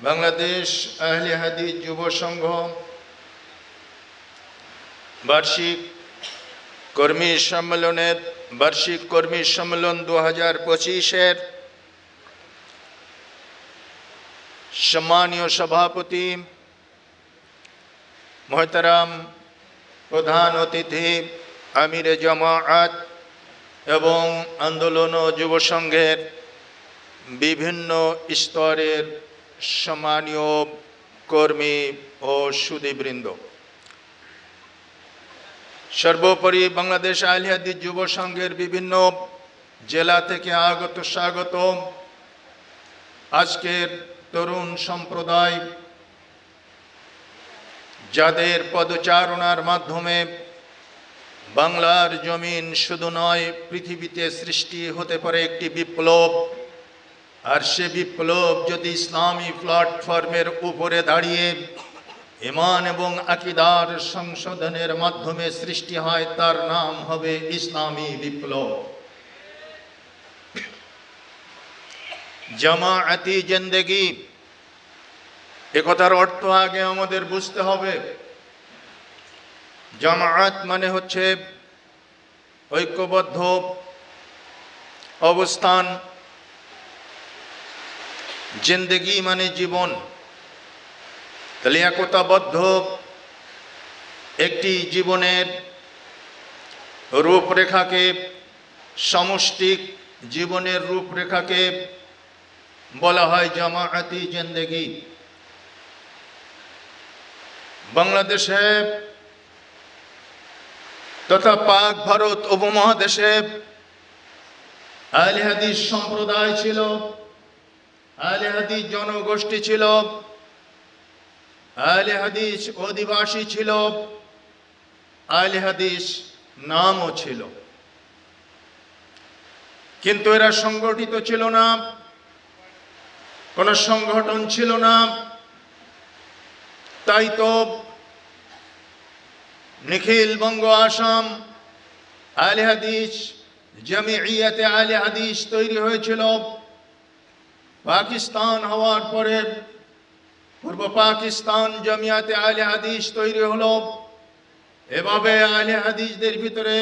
বাংলাদেশ আহলে হাদিস যুব সংঘ বার্ষিক কর্মী সম্মেলন 2025-এর সম্মানীয় সভাপতি মোহতারাম প্রধান অতিথি আমিরে জামাআত এবং আন্দোলন ও যুব সংঘের বিভিন্ন স্তরের সম্মানীয় কর্মী ও সুধীবৃন্দ, সর্বোপরি বাংলাদেশ আহলে হাদিস যুব সংঘের বিভিন্ন জেলা থেকে আগত স্বাগত আজকের তরুণ সম্প্রদায়, যাদের পদচারণার মাধ্যমে বাংলার জমিন শুধু নয়, পৃথিবীতে সৃষ্টি হতে পারে একটি বিপ্লব। আর সে বিপ্লব যদি ইসলামী প্ল্যাটফর্মের উপরে দাঁড়িয়ে ঈমান এবং আকীদার সংশোধনের মাধ্যমে সৃষ্টি হয়, তার নাম হবে ইসলামী বিপ্লব। জামাআতি জিন্দেগি, একথার অর্থ আগে আমাদের বুঝতে হবে। জামাআত মানে হচ্ছে ঐক্যবদ্ধ অবস্থান, জিন্দেগি মানে জীবন। তাহলে একতাবদ্ধ একটি জীবনের রূপরেখাকে, সমষ্টিক জীবনের রূপরেখাকে বলা হয় জামাআতি জিন্দেগি। বাংলাদেশে তথা পাক ভারত উপমহাদেশে আহলে হাদিস সম্প্রদায় ছিল, আহলে হাদিস জনগোষ্ঠী ছিল, আহলে হাদিস অধিবাসী ছিল, আহলে হাদিস নামও ছিল, কিন্তু এরা সংগঠিত ছিল না, কোন সংগঠন ছিল না। তাই তো নিখিল বঙ্গ আসাম আহলে হাদিস জামিয়াতে আহলে হাদিস তৈরি হয়েছিল। পাকিস্তান হওয়ার পরে পূর্ব পাকিস্তান জামিয়াতে আহলে হাদিস তৈরি হলো। এভাবে আহলে হাদিসদের ভিতরে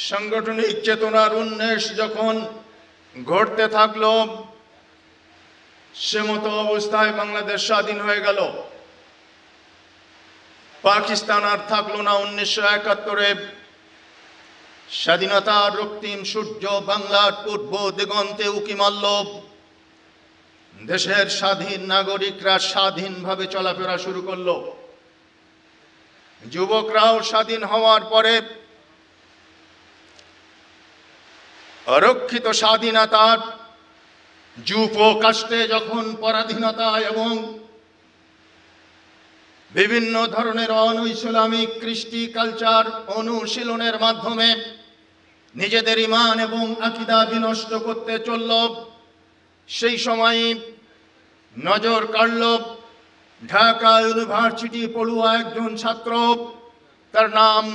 সাংগঠনিক চেতনার উন্মেষ যখন ঘটতে থাকলো, সে মতো অবস্থায় বাংলাদেশ স্বাধীন হয়ে গেল। পাকিস্তান আর থাকলো না। 1971-এ স্বাধীনতার রক্তিম সূর্য বাংলার পূর্ব দিগন্তে উঁকি মারল। দেশের স্বাধীন নাগরিকরা স্বাধীনভাবে চলাফেরা শুরু করলো। যুবকরাও স্বাধীন হওয়ার পরে অরক্ষিত স্বাধীনতার যুপ কাষ্টে যখন পরাধীনতা এবং বিভিন্ন ধরনের অনৈসলামিক কৃষ্টি কালচার অনুশীলনের মাধ্যমে নিজেদের ঈমান এবং আকীদা বিনষ্ট করতে চলল, সেই সময় নজর কাড়ল ঢাকা ইউনিভার্সিটি পড়ুয়া একজন ছাত্র, তার নাম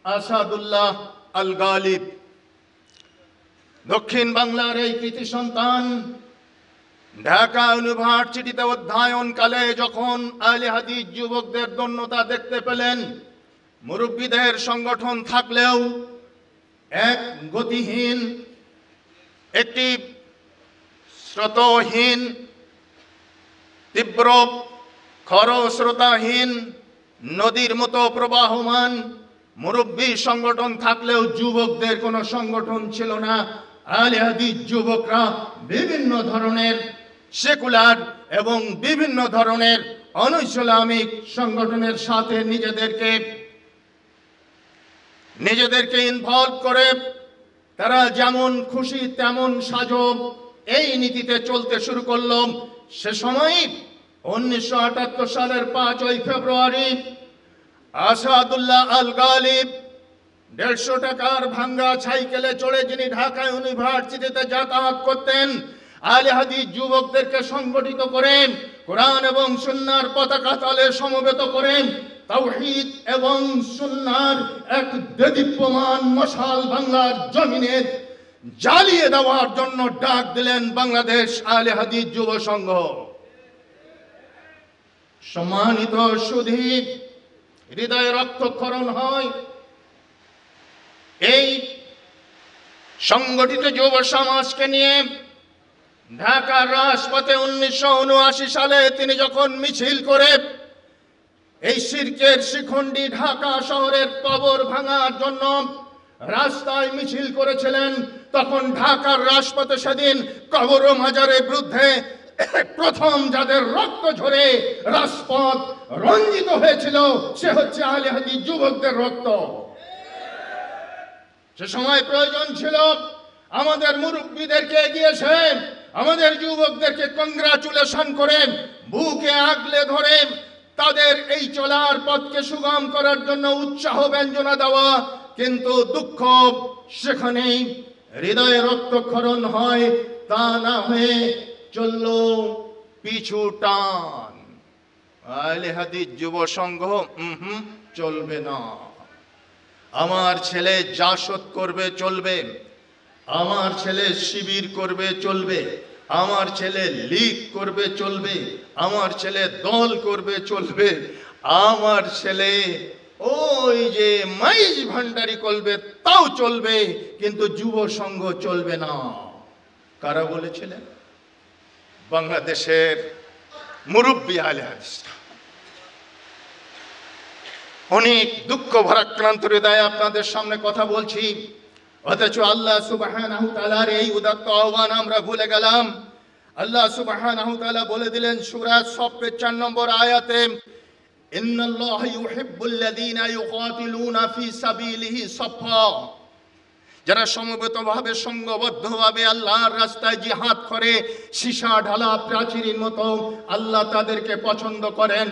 আসাদুল্লাহ আল গালিব। দক্ষিণ বাংলার এই কৃতি সন্তান ঢাকা ইউনিভার্সিটিতে অধ্যয়নকালে যখন আহলে হাদিস যুবকদের দন্যতা দেখতে পেলেন, মুরব্বীদের সংগঠন থাকলেও এক গতিহীন, একটি স্রোতহীন, তীব্র খরস্রোতাহীন নদীর মতো প্রবাহমান মুরব্বী সংগঠন থাকলেও যুবকদের কোনো সংগঠন ছিল না। আহলে হাদিস যুবকরা বিভিন্ন ধরনের সেকুলার এবং বিভিন্ন ধরনের অনৈসলামিক সংগঠনের সাথে নিজেদেরকে ইনভলভ করে তারা যেমন খুশি তেমন সাজো এই নীতিতে চলতে শুরু করলো। সে সময় 1978 সালের 5 ফেব্রুয়ারি আসাদুল্লাহ আল গালিব 150 টাকার ভাঙ্গা সাইকেলে চড়ে, যিনি ঢাকা ইউনিভার্সিটিতে যাতায়াত করতেন, আহলে হাদিস যুবকদেরকে সংগঠিত করেন, কোরআন এবং সুন্নাহর পতাকা তলে সমবেত করেন, তাওহীদ এবং সুন্নাহর এক দেদীপ্যমান মশাল বাংলার জমিনে জ্বালিয়ে দেওয়ার জন্য ডাক দিলেন বাংলাদেশ আহলে হাদিস যুব সংঘ। সম্মানিত সুধী, হৃদয়ে রক্তক্ষরণ হয়। এই সংগঠিত যুব সমাজকে নিয়ে ঢাকার রাজপথে 1979 সালে তিনি যখন মিছিল করে এই শিরকের শিখণ্ডী ঢাকা শহরের কবর ভাঙার জন্য রাস্তায় মিছিল করেছিলেন, তখন ঢাকার রাজপথে সেদিন কবর ও মাজারের বিরুদ্ধে প্রথম যাদের রক্ত ঝরে রাজপথ রঞ্জিত হয়েছিল সে হচ্ছে আহলে হাদিস যুবকদের রক্ত। সে সময় প্রয়োজন ছিল আমাদের মুরব্বীদেরকে এগিয়েছে, আমাদের যুবকদেরকে কংগ্রাচুলেশন করে বুকে আগলে ধরে তাদের এই চলার পথকে সুগম করার জন্য উৎসাহ ব্যঞ্জনা দেওয়া। কিন্তু দুঃখ সেখানেই হৃদয়ে রক্তক্ষরণ হয়, তা না হয়ে চলল পিছু টান। আহলে হাদিস যুব সংঘ চলবে না। আমার ছেলে জাসদ করবে চলবে, আমার ছেলে শিবির করবে চলবে, আমার ছেলে লীগ করবে চলবে, আমার ছেলে দল করবে চলবে, আমার ছেলে ওই যে মাইজ ভান্ডারি করবে তাও চলবে, কিন্তু যুব সংঘ চলবে না। কারা বলেছিলেন? বাংলাদেশের মুরব্বী আহলে হাদিস। অনেক দুঃখ ভারাক্রান্ত হৃদয়ে আপনাদের সামনে কথা বলছি, অথচ আল্লাহ সুবহানাহু তাআলার এই উদাত্ত আহ্বান আমরা ভুলে গেলাম। আল্লাহ সুবহানাহু তাআলা বলে দিলেন সূরা সফের 4 নম্বর আয়াতে, ইন্নাল্লাহা ইউহিব্বুল্লাযীনা ইউকাতিলুনা ফি সাবিলিহি সাফা, যারা সমবেতভাবে সংঘবদ্ধভাবে আল্লাহর রাস্তায় জিহাদ করে সীসা ঢালা প্রাচীরের মতো, আল্লাহ তাদেরকে পছন্দ করেন।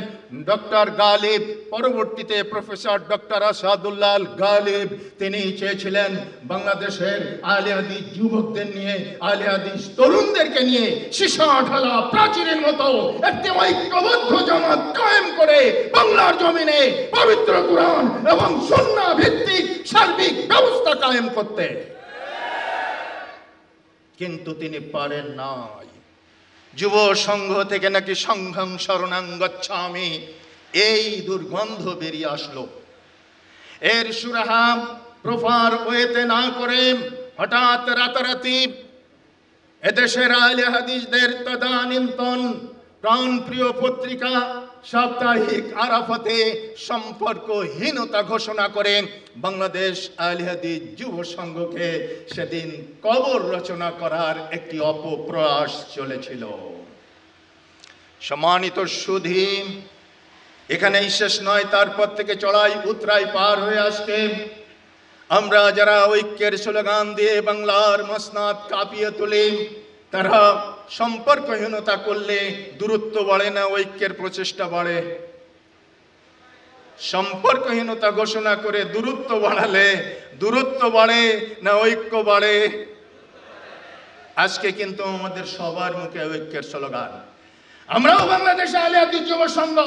ডক্টর গালিব, পরবর্তীতে প্রফেসর ডক্টর আসাদুল্লাহ গালিব, তিনি চেয়েছিলেন বাংলাদেশের আহলে হাদিস যুবকদের নিয়ে, আহলে হাদিস তরুণদেরকে নিয়ে সীসা ঢালা প্রাচীরের মতো একটি ঐক্যবদ্ধ জামাত কায়েম করে বাংলার জমিনে পবিত্র কুরআন এবং সুন্নাহ ভিত্তিক সার্বিক ব্যবস্থা কায়েম করতে। কিন্তু তিনি পারেন নাই। যুব সংঘ থেকে নাকি সংঘং শরণাং গচ্ছামি এই দুর্গন্ধ বেরিয়ে আসলো। এর সুরাহা প্রফার ওয়েতে না করে হঠাৎ রাতারাতি এদেশের আহলে হাদিসদের তদানীন্তন প্রাণপ্রিয় পত্রিকা সাপ্তাহিক আরাফাতে সম্পর্কহীনতা ঘোষণা করে বাংলাদেশ আহলে হাদিস যুব সংঘকে সেদিন কবর রচনা করার একটি অপপ্রয়াস চলেছিল। সম্মানিত সুধী, এখানেই শেষ নয়, তারপর থেকে চড়াই উতরাই পার হয়ে আসছে। আমরা যারা ঐক্যের স্লোগান দিয়ে বাংলার মসনদ কাঁপিয়ে তুলি, তারা সম্পর্কহীনতা করলে দূরত্ব বাড়ে না, ঐক্যের প্রচেষ্টা বাড়ে। সম্পর্কহীনতা ঘোষণা করে দূরত্ব বাড়ালে দূরত্ব বাড়ে না ঐক্য বাড়ে? আজকে কিন্তু আমাদের সবার মুখে ঐক্যের স্লোগান। আমরাও বাংলাদেশ আহলে হাদিস যুব সংঘ,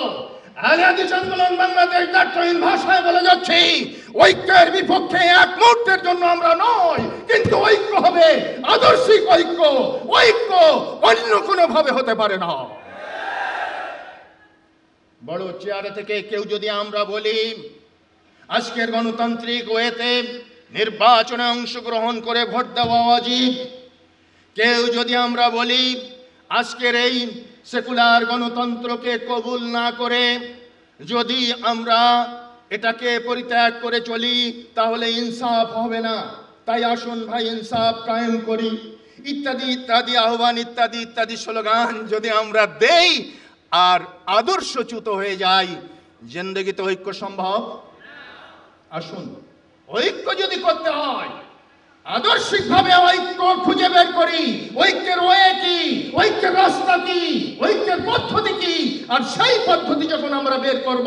আহলে হাদিস আন্দোলন বাংলাদেশ দায়িত্বহীন ভাষায় বলে যাচ্ছি, ঐক্যের বিপক্ষে এক মুহূর্তের জন্য আমরা নয়, কিন্তু ঐক্য হবে আদর্শিক ঐক্য। ঐক্য অন্য কোনো ভাবে হতে পারে না। বড় চেয়ারে থেকে কেউ যদি আমরা বলি আজকের গণতান্ত্রিক ওয়েতে নির্বাচনে অংশগ্রহণ করে ভোট দেওয়া ওয়াজিব, কেউ যদি আমরা বলি আজকের এই সেকুলার গণতন্ত্রকে কবুল না করে যদি আমরা এটাকে পরিত্যাগ করে চলি তাহলে ইনসাফ হবে না, তাই আসুন ভাই ইনসাফ কায়েম করি, ইত্যাদি ইত্যাদি আহ্বান ইত্যাদি ইত্যাদি স্লোগান যদি আমরা দেই আর আদর্শচ্যুত হয়ে যাই, জিন্দেগিতে ঐক্য সম্ভব? আসুন ঐক্য যদি করতে হয় আদর্শিকভাবে ঐক্য খুঁজে বের করি। ঐক্যের ওয়ে কি, ঐক্যের রাস্তা কি, ঐক্যের পদ্ধতি কি, আর সেই পদ্ধতি যখন আমরা বের করব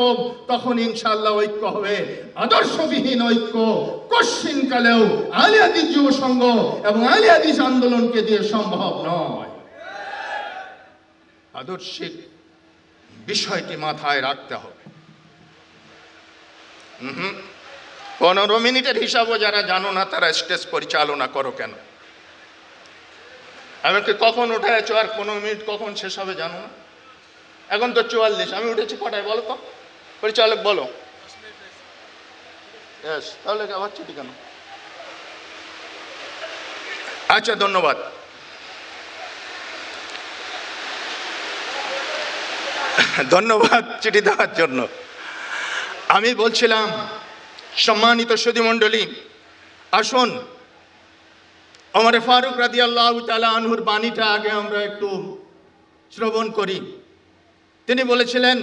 তখন ইনশাআল্লাহ ঐক্য হবে। আদর্শবিহীন ঐক্য কশ্চিনকালেও আহলে হাদিস যুব সংঘ এবং আহলে হাদিস আন্দোলনকে দিয়ে সম্ভব নয়। আদর্শিক বিষয়টি মাথায় রাখতে হবে। 15 মিনিটের হিসাবও যারা জানো না তারা স্টেজ পরিচালনা করো কেন? এমনকি কখন উঠে আছো আর 15 মিনিট কখন শেষ হবে জানো না? এখন তো 44, আমি উঠেছি কটায় বলো তো? পরিচালক বলো। তাহলে আবার ছুটি কেন? আচ্ছা, ধন্যবাদ। ধন্যবাদ চিঠি দেওয়ার জন্য। আমি বলছিলাম, সম্মানিত সুধীমণ্ডলী, আসুন ওমর ফারুক রাদিয়াল্লাহু তাআলা আনহুর বাণীটা আগে আমরা একটু শ্রবণ করি। তিনি বলেছিলেন,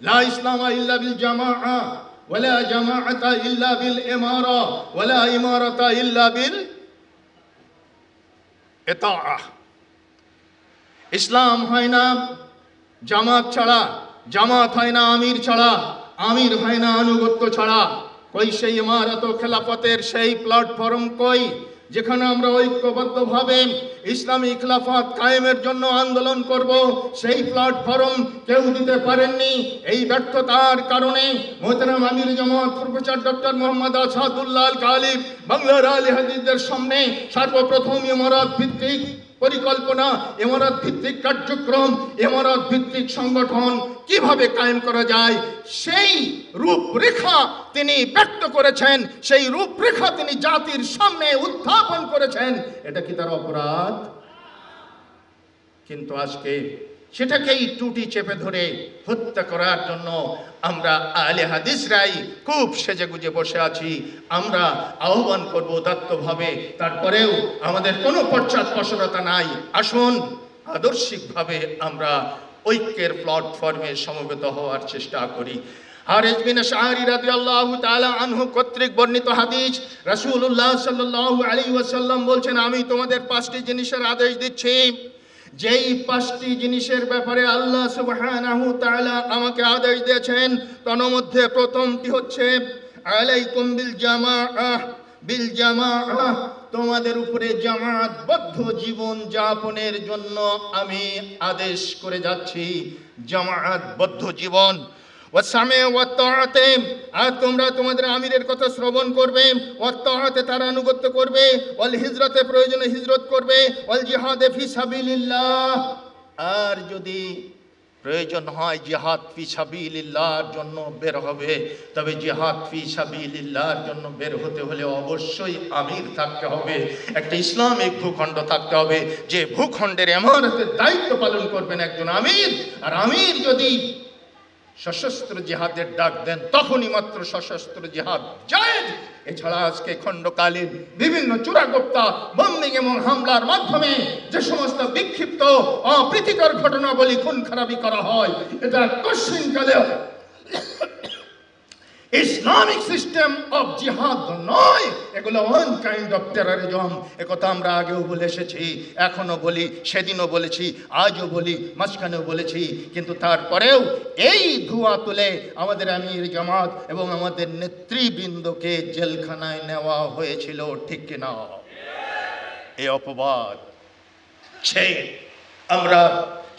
লা ইসলামা ইল্লা বিল জামাআ ওয়ালা জামাআতা ইল্লা বিল ইমারা ওয়ালা ইমারাতা ইল্লা বিল ইতাআ। ইসলাম হয় না জামাত ছাড়া, জামাত হয় না আমির ছাড়া, আমির হয় না আনুগত্য ছাড়া। কই সেই ইমারত ও খেলাফতের সেই প্ল্যাটফর্ম কই, যেখানে আমরা ঐক্যবদ্ধভাবে ইসলামী খিলাফত কায়েমের জন্য আন্দোলন করব? সেই প্ল্যাটফর্ম কেউ দিতে পারেননি। এই ব্যর্থতার কারণে মোহতারাম আমির জামাত প্রফেসর ডক্টর মোহাম্মদ আসাদুল্লাহ আল গালিব বাংলার আলী হাদিসদের সামনে সর্বপ্রথম ইমারত ভিত্তিক পরিকল্পনা, ইমারত ভিত্তিক কার্যক্রম, ইমারত ভিত্তিক সংগঠন কিভাবে কায়েম করা যায় সেই রূপরেখা তিনি ব্যক্ত করেছেন, সেই রূপরেখা তিনি জাতির সামনে উত্থাপন করেছেন। এটা কি তার অপরাধ? কিন্তু আজকে সেটাকেই টুটি চেপে ধরে হত্যা করার জন্য আমরা আহলে হাদিসরাই খুব সেজেগুজে বসে আছি। আমরা আহ্বান করব উদাত্তভাবে, তারপরেও আমাদের কোনো পশ্চাৎপসরতা নাই। আসুন আদর্শিকভাবে আমরা ঐক্যের প্ল্যাটফর্মে সমবেত হওয়ার চেষ্টা করি। হারিস বিন আশআরী রাদিয়াল্লাহু তাআলা আনহু কর্তৃক বর্ণিত হাদিস, রাসূলুল্লাহ সাল্লাল্লাহু আলাইহি ওয়াসাল্লাম বলছেন, আমি তোমাদের 5টি জিনিসের আদেশ দিচ্ছি, যেই 5টি জিনিসের ব্যাপারে আল্লাহ সুবহানাহু তাআলা আমাকে আদেশ দিয়েছেন। তন্মধ্যে প্রথমটি হচ্ছে আলাইকুম বিল জামাআহ, তোমাদের উপরে জামাতবদ্ধ জীবন যাপনের জন্য আমি আদেশ করে যাচ্ছি। জামাতবদ্ধ জীবন। ওয়াসামে ওয়াত্তাআতে, আর তোমরা তোমাদের আমিরের কথা শ্রবণ করবে, ওয়াত্তাআতে তার আনুগত্য করবে, ওয়াল হিজরতে প্রয়োজনে হিজরত করবে, ওয়াল জিহাদে ফি সাবিলিল্লাহ, আর যদি প্রয়োজন হয় জিহাদ ফি সাবিলিল্লাহর জন্য বের হবে, তবে জিহাদ ফি সাবিলিল্লাহর জন্য বের হতে হলে অবশ্যই আমির থাকতে হবে, একটা ইসলামিক ভূখণ্ড থাকতে হবে, যে ভূখণ্ডের ইমারতের দায়িত্ব পালন করবেন একজন আমির। আর আমির যদি সশস্ত্র জিহাদের ডাক দেন তখনই মাত্র সশস্ত্র জিহাদ জায়েজ। এছাড়া আজকে খণ্ডকালীন বিভিন্ন চূড়াগোপ্তা বম্বিং এবং হামলার মাধ্যমে যে সমস্ত বিক্ষিপ্ত অপ্রীতিকর ঘটনাবলী খুন খারাপি করা হয়, এটা কোশ্চিনকালেও ইসলামিক সিস্টেম অফ জিহাদ নয়, এগুলো ওয়ান কাইন্ড অফ টেররিজম। একথা আমরা আগেও বলে এসেছি, এখনো বলি, সেদিনও বলেছি, আজও বলি, মাঝখানেও বলেছি। কিন্তু তারপরেও এই ধোঁয়া তুলে আমাদের আমির জামাত এবং আমাদের নেতৃবৃন্দকে জেলখানায় নেওয়া হয়েছিল, ঠিক কিনা? এই অপবাদ আমরা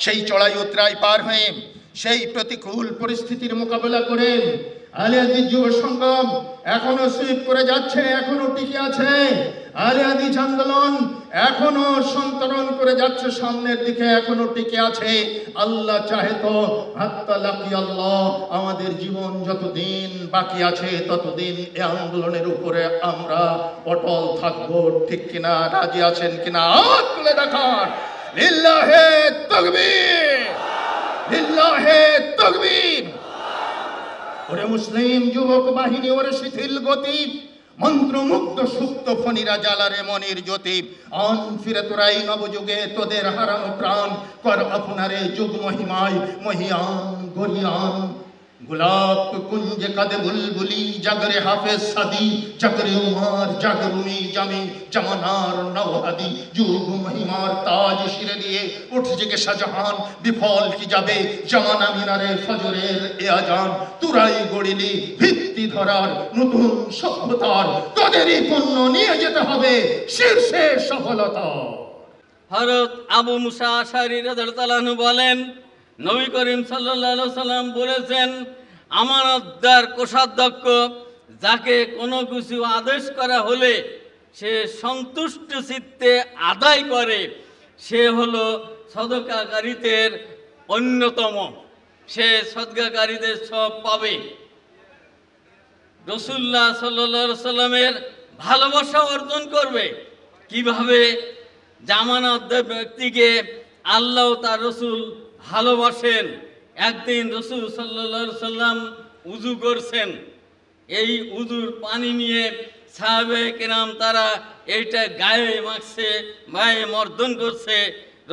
সেই চড়াই উতরাই পার হয়ে সেই প্রতিকূল পরিস্থিতির মোকাবেলা করে আহলে হাদিস যুব সংগম এখনো সুইপ করে যাচ্ছে, এখনো টিকে আছে। আহলে হাদিস আন্দোলন এখনো সন্তরণ করে যাচ্ছে সামনের দিকে, এখনো টিকে আছে। আল্লাহ চাহে তো হাত্তা লাকি আল্লাহ, আমাদের জীবন যতদিন বাকি আছে ততদিন এই আন্দোলনের উপরে আমরা অটল থাকবো, ঠিক কিনা? রাজি আছেন কিনা? হাত তুলে দেখান। লিল্লাহে তাকবীর, লিল্লাহে তাকবীর। ওরে মুসলিম যুবক বাহিনী, ওরে শিথিল গতি, মন্ত্রমুগ্ধ সুপ্ত ফণিরা জ্বালারে মনির জ্যোতি। আন ফিরে তোরাই নবযুগে তোদের হারানো প্রাণ, কর আপনারে যুগ মহিমায় মহিয়ান গরিয়ান। गुलाब कुंज कद बुलबुली जगरे हाफिज सदी जगरे उमर जगरुमी जमी जमानार नवहदी जुग महिमार ताज शिरे दिए उठ जगे शाहजहान विफल की जाबे जमाना मिनारे फजरेर ए आजान तुराई गड़िली भित्ति धरार नतून सभ्यतार तोदेरই পণ্য নিয়ে যেতে হবে শীর্ষে সফলতা। হযরত আবু মুসা আশআরী রাদিয়াল্লাহু আনহু বলেন, নবী করিম সাল্লাল্লাহু আলাইহি ওয়াসাল্লাম বলেছেন, আমানতদার কোষাধ্যক্ষ যাকে কোনো কিছু আদেশ করা হলে সে সন্তুষ্ট চিত্তে আদায় করে, সে হলো সদকাকারীদের অন্যতম, সে সদকাকারীদের সব পাবে। রাসূলুল্লাহ সাল্লাল্লাহু আলাইহি সাল্লামের ভালোবাসা অর্জন করবে কিভাবে? জামানতদার ব্যক্তিকে আল্লাহ তার রসুল ভালোবাসেন। একদিন রসুল সাল্লাল্লাহু আলাইহি সাল্লাম উযু করছেন, এই উযুর পানি নিয়ে সাহাবায়ে কেরাম তারা এইটা গায়ে মাখছে, গায়ে মর্দন করছে।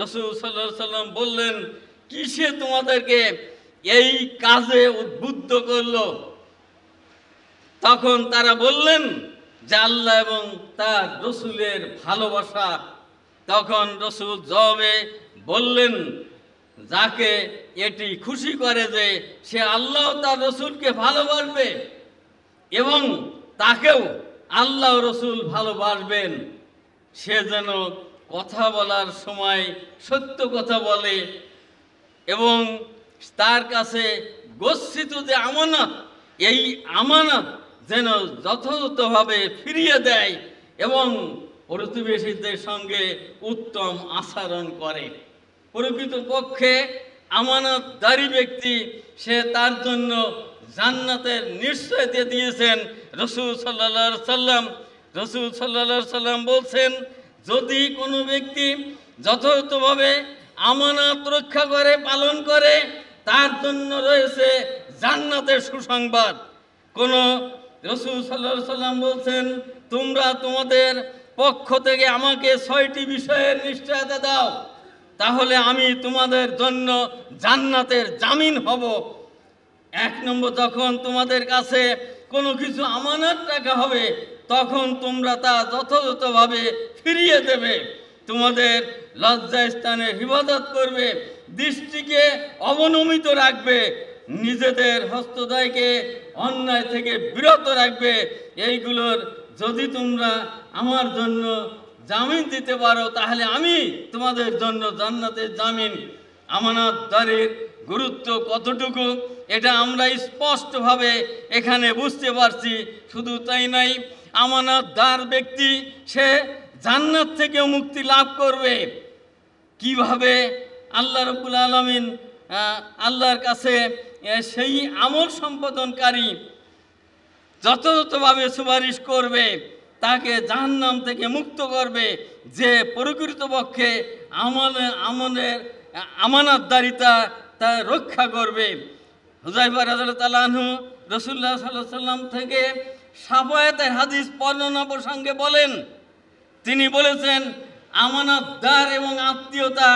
রসুল সাল্লাল্লাহু আলাইহি সাল্লাম বললেন, কিসে তোমাদেরকে এই কাজে উদ্বুদ্ধ করলো? তখন তারা বললেন যে আল্লাহ এবং তার রসুলের ভালোবাসা। তখন রসুল জবাবে বললেন, যাকে এটি খুশি করে যে সে আল্লাহ তার রসুলকে ভালোবাসবে এবং তাকেও আল্লাহ রসুল ভালোবাসবেন, সে যেন কথা বলার সময় সত্য কথা বলে এবং তার কাছে গচ্ছিত যে আমানত, এই আমানত যেন যথাযথভাবে ফিরিয়ে দেয় এবং প্রতিবেশীদের সঙ্গে উত্তম আচরণ করে। প্রকৃতপক্ষে আমানতদারী ব্যক্তি, সে তার জন্য জান্নাতের নিশ্চয় দিয়ে দিয়েছেন রাসূল সাল্লাল্লাহু আলাইহি সাল্লাম। রাসূল সাল্লাল্লাহু আলাইহি সাল্লাম বলছেন, যদি কোনো ব্যক্তি যথাযথভাবে আমানত রক্ষা করে, পালন করে, তার জন্য রয়েছে জান্নাতের সুসংবাদ। কোন রাসূল সাল্লাল্লাহু আলাইহি সাল্লাম বলছেন, তোমরা তোমাদের পক্ষ থেকে আমাকে 6টি বিষয়ের নিশ্চয়তা দাও, তাহলে আমি তোমাদের জন্য জান্নাতের জামিন হব। 1 নম্বর, যখন তোমাদের কাছে কোনো কিছু আমানত রাখা হবে তখন তোমরা তা যথাযথভাবে ফিরিয়ে দেবে, তোমাদের লজ্জাস্থানের হিফাজত করবে, দৃষ্টিকে অবনমিত রাখবে, নিজেদের হস্তদ্বয়কে অন্যায় থেকে বিরত রাখবে। এইগুলোর যদি তোমরা আমার জন্য জামিন দিতে পারো তাহলে আমি তোমাদের জন্য জান্নাতের জামিন। আমানতদারের গুরুত্ব কতটুকু এটা আমরা স্পষ্টভাবে এখানে বুঝতে পারছি। শুধু তাই নাই, আমানতদার ব্যক্তি সে জান্নাত থেকে মুক্তি লাভ করবে কিভাবে? আল্লাহ রাব্বুল আলামিন আল্লাহর কাছে সেই আমল সম্পাদনকারী যথাযথভাবে সুপারিশ করবে, তাকে জাহান্নাম থেকে মুক্ত করবে, যে প্রকৃতপক্ষে আমানতদারিতা তা রক্ষা করবে। হুযায়ফা রাদিয়াল্লাহু তাআলা আনহু রাসূলুল্লাহ সাল্লাল্লাহু আলাইহি সাল্লাম থেকে শাফায়াতের হাদিস বর্ণনা প্রসঙ্গে বলেন, তিনি বলেছেন, আমানতদার এবং আত্মীয়তা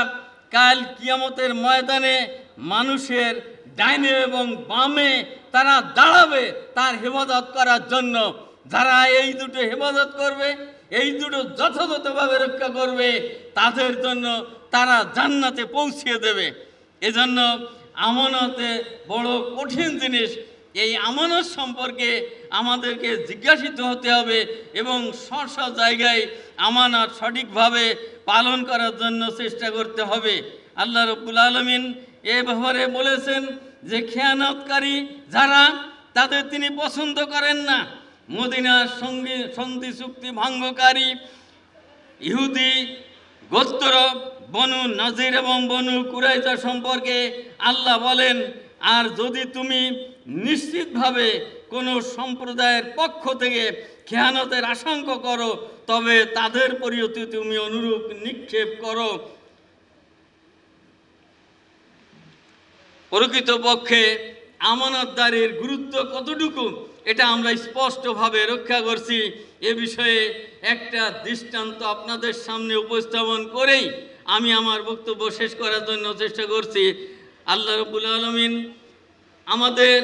কাল কিয়ামতের ময়দানে মানুষের ডাইনে এবং বামে তারা দাঁড়াবে তার হেফাজত করার জন্য। যারা এই দুটো হেফাজত করবে, এই দুটো যথাযথভাবে রক্ষা করবে, তাদের জন্য তারা জান্নাতে পৌঁছিয়ে দেবে। এজন্য আমানতে বড় কঠিন জিনিস। এই আমানত সম্পর্কে আমাদেরকে জিজ্ঞাসিত হতে হবে এবং স্ব জায়গায় আমানত সঠিকভাবে পালন করার জন্য চেষ্টা করতে হবে। আল্লাহ রাব্বুল আলামিন এ ব্যাপারে বলেছেন যে খেয়ানতকারী যারা, তাদের তিনি পছন্দ করেন না। মদিনার সন্ধি চুক্তি ভঙ্গকারী ইহুদি গোত্র বনু নাজির এবং বনু কুরাইজা সম্পর্কে আল্লাহ বলেন, আর যদি তুমি নিশ্চিতভাবে কোনো সম্প্রদায়ের পক্ষ থেকে খেয়ানতের আশঙ্কা করো তবে তাদের পরিণতি তুমি অনুরূপ নিক্ষেপ করো। প্রকৃতপক্ষে আমানতদারির গুরুত্ব কতটুকু এটা আমরা স্পষ্টভাবে রক্ষা করছি। এ বিষয়ে একটা দৃষ্টান্ত আপনাদের সামনে উপস্থাপন করেই আমি আমার বক্তব্য শেষ করার জন্য চেষ্টা করছি। আল্লাহ রাব্বুল আলামিন আমাদের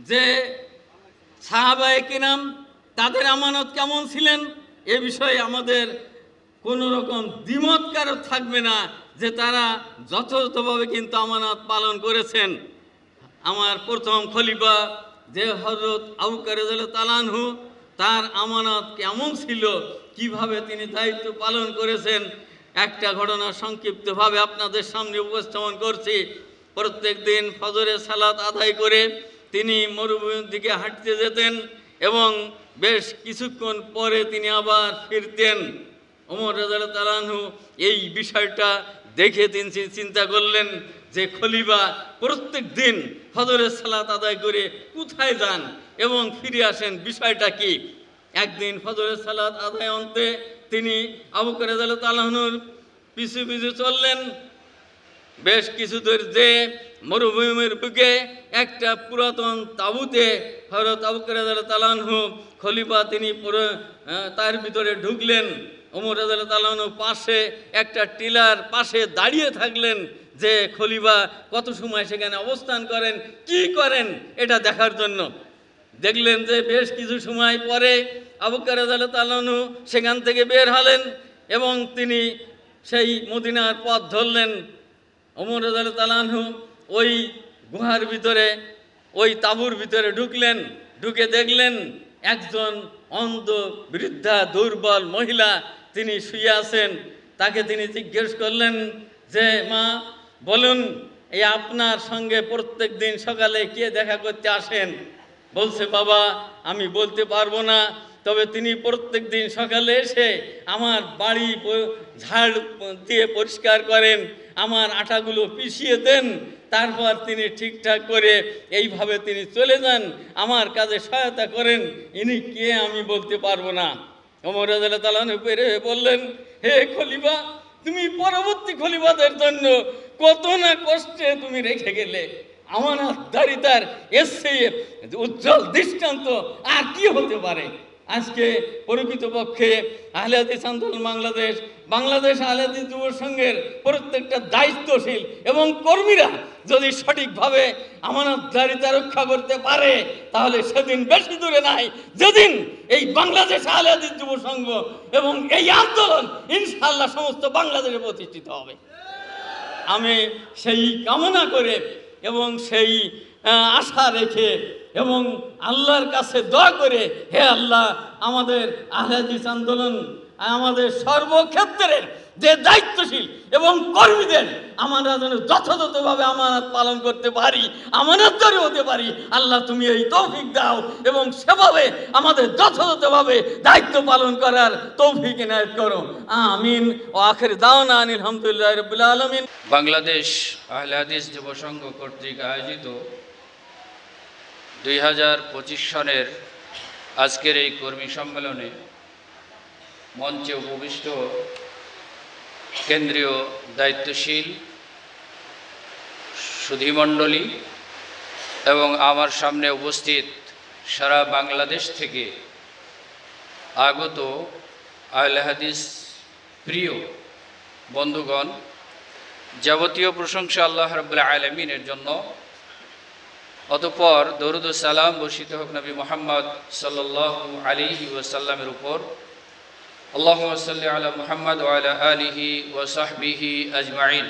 যে সাহাবায়ে কিরাম তাদের আমানত কেমন ছিলেন এ বিষয়ে আমাদের কোনো রকম দ্বিমত কারো থাকবে না যে তারা যথাযথভাবে কিন্তু আমানত পালন করেছেন। আমার প্রথম খলিফা যে হযরত আবু বকর রাদিয়াল্লাহু তাআলা আনহু, তার আমানত কেমন ছিল, কিভাবে তিনি দায়িত্ব পালন করেছেন, একটা ঘটনা সংক্ষিপ্তভাবে আপনাদের সামনে উপস্থাপন করছি। প্রত্যেক দিন ফজরের সালাত আদায় করে তিনি মরুভূমির দিকে হাঁটতে যেতেন এবং বেশ কিছুক্ষণ পরে তিনি আবার ফিরতেন। ওমর রাদিয়াল্লাহু তাআলা আনহু এই বিষয়টা দেখে তিনি চিন্তা করলেন যে খলিফা প্রত্যেক দিন ফজরের সালাত আদায় করে কোথায় যান এবং ফিরে আসেন, বিষয়টা কি। একদিন ফজরের সালাত আদায় অন্তে তিনি আবু বকর রাদিয়াল্লাহু তাআলা আনহুর পিছু পিছু চললেন। বেশ কিছু দূর যে মরুভূমির বুকে একটা পুরাতন তাঁবুতে হযরত আবু বকর রাদিয়াল্লাহু তাআলা আনহু খলিফা তিনি তার ভিতরে ঢুকলেন। ওমর রাদিয়াল্লাহু তাআলা আনহু পাশে একটা টিলার পাশে দাঁড়িয়ে থাকলেন যে খলিফা কত সময় সেখানে অবস্থান করেন, কি করেন এটা দেখার জন্য। দেখলেন যে বেশ কিছু সময় পরে আবু বকর রাদিয়াল্লাহু তাআলা আনহু সেখান থেকে বের হলেন এবং তিনি সেই মদিনার পথ ধরলেন। ওমর রাদিয়াল্লাহু তাআলা আনহু ওই গুহার ভিতরে, ওই তাঁবুর ভিতরে ঢুকলেন। ঢুকে দেখলেন একজন অন্ধ বৃদ্ধা দুর্বল মহিলা তিনি শুয়ে আছেন। তাকে তিনি জিজ্ঞেস করলেন যে মা বলুন, এই আপনার সঙ্গে প্রত্যেক দিন সকালে কে দেখা করতে আসেন? বলছে বাবা আমি বলতে পারবো না, তবে তিনি প্রত্যেক দিন সকালে এসে আমার বাড়ি ঝাড় দিয়ে পরিষ্কার করেন, আমার আটাগুলো পিষিয়ে দেন, তারপর তিনি ঠিকঠাক করে এইভাবে তিনি চলে যান, আমার কাজে সহায়তা করেন। ইনি কে আমি বলতে পারবো না। ওমর রাদিয়াল্লাহু তাআলা আনহু বের হয়ে বললেন, হে খলিফা, তুমি পরবর্তী খলিফাদের জন্য কত না কষ্টে তুমি রেখে গেলে, আমানতদারিতার এর চেয়ে উজ্জ্বল দৃষ্টান্ত আর কি হতে পারে। আজকে প্রকৃতপক্ষে আহলে হাদিস আন্দোলন বাংলাদেশ আহলে হাদিস যুব সংঘের প্রত্যেকটা দায়িত্বশীল এবং কর্মীরা যদি সঠিকভাবে আমানতদারিতা রক্ষা করতে পারে, তাহলে সেদিন বেশি দূরে নাই যেদিন এই বাংলাদেশ আহলে হাদিস যুব সংঘ এবং এই আন্দোলন ইনশাআল্লাহ সমস্ত বাংলাদেশে প্রতিষ্ঠিত হবে। আমি সেই কামনা করে এবং সেই আশা রেখে এবং আল্লাহর কাছে দোয়া করে, হে আল্লাহ, আমাদের আহলে হাদিস আন্দোলন আমাদের সর্বক্ষেত্রের যে দায়িত্বশীল এবং কর্মীদের আমরা যেন যথাযথভাবে আমানত পালন করতে পারি, আমানতদারি হতে পারি। আল্লাহ তুমি এই তৌফিক দাও এবং সেভাবে আমাদের যথাযথভাবে দায়িত্ব পালন করার তৌফিক এনায়েত করো, আমিন। ও আখির দাওয়ানা আলহামদুলিল্লাহি রাব্বিল আলামিন। বাংলাদেশ আহলে হাদিস যুব সংঘ কর্তৃক আয়োজিত 2025 সনের আজকের এই কর্মী সম্মেলনে মঞ্চে উপবিষ্ট কেন্দ্রীয় দায়িত্বশীল সুধীমণ্ডলী এবং আমার সামনে উপস্থিত সারা বাংলাদেশ থেকে আগত আহলে হাদিস প্রিয় বন্ধুগণ, যাবতীয় প্রশংসা আল্লাহ রাব্বুল আলামিনের জন্য। অতঃপর দরুদ ও সালাম বর্ষিত হোক নবী মুহাম্মদ সাল্লাল্লাহু আলাইহি ওয়াসাল্লামের উপর। আল্লাহুম্মা সাল্লি আলা মুহাম্মদ ওয়া আলা আলিহি ওয়া সাহবিহি আজমাইন।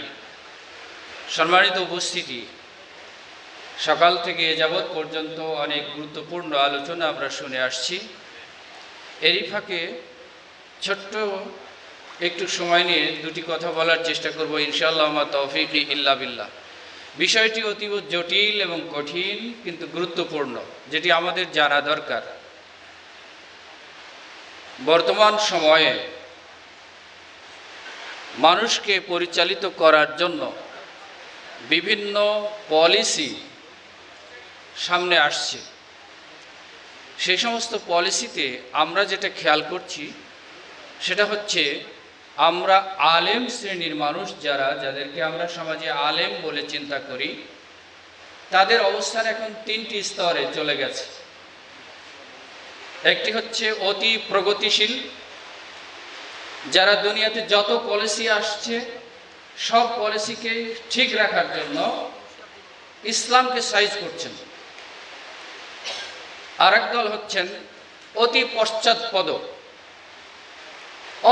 সম্মানিত উপস্থিতি, সকাল থেকে যাবৎ পর্যন্ত অনেক গুরুত্বপূর্ণ আলোচনা আমরা শুনে আসছি। এরই ফাঁকে ছোট্ট একটু সময় নিয়ে দুটি কথা বলার চেষ্টা করব ইনশাআল্লাহ, মা তৌফিকি ইল্লা বিল্লাহ। বিষয়টি অতীব জটিল এবং কঠিন কিন্তু গুরুত্বপূর্ণ, যেটি আমাদের জানা দরকার। বর্তমান সময়ে মানুষকে পরিচালিত করার জন্য বিভিন্ন পলিসি সামনে আসছে। সেই সমস্ত পলিসিতে আমরা যেটা খেয়াল করছি সেটা হচ্ছে, আমরা আলেম শ্রেণীর মানুষ যাদেরকে আমরা সমাজে আলেম বলে চিন্তা করি, তাদের অবস্থান এখন তিনটি স্তরে চলে গেছে। একটি হচ্ছে অতি প্রগতিশীল, যারা দুনিয়াতে যত পলিসি আসছে সব পলিসিকে ঠিক রাখার জন্য ইসলামকে সাইজ করছেন। আরেক দল হচ্ছেন অতি পশ্চাৎপদ,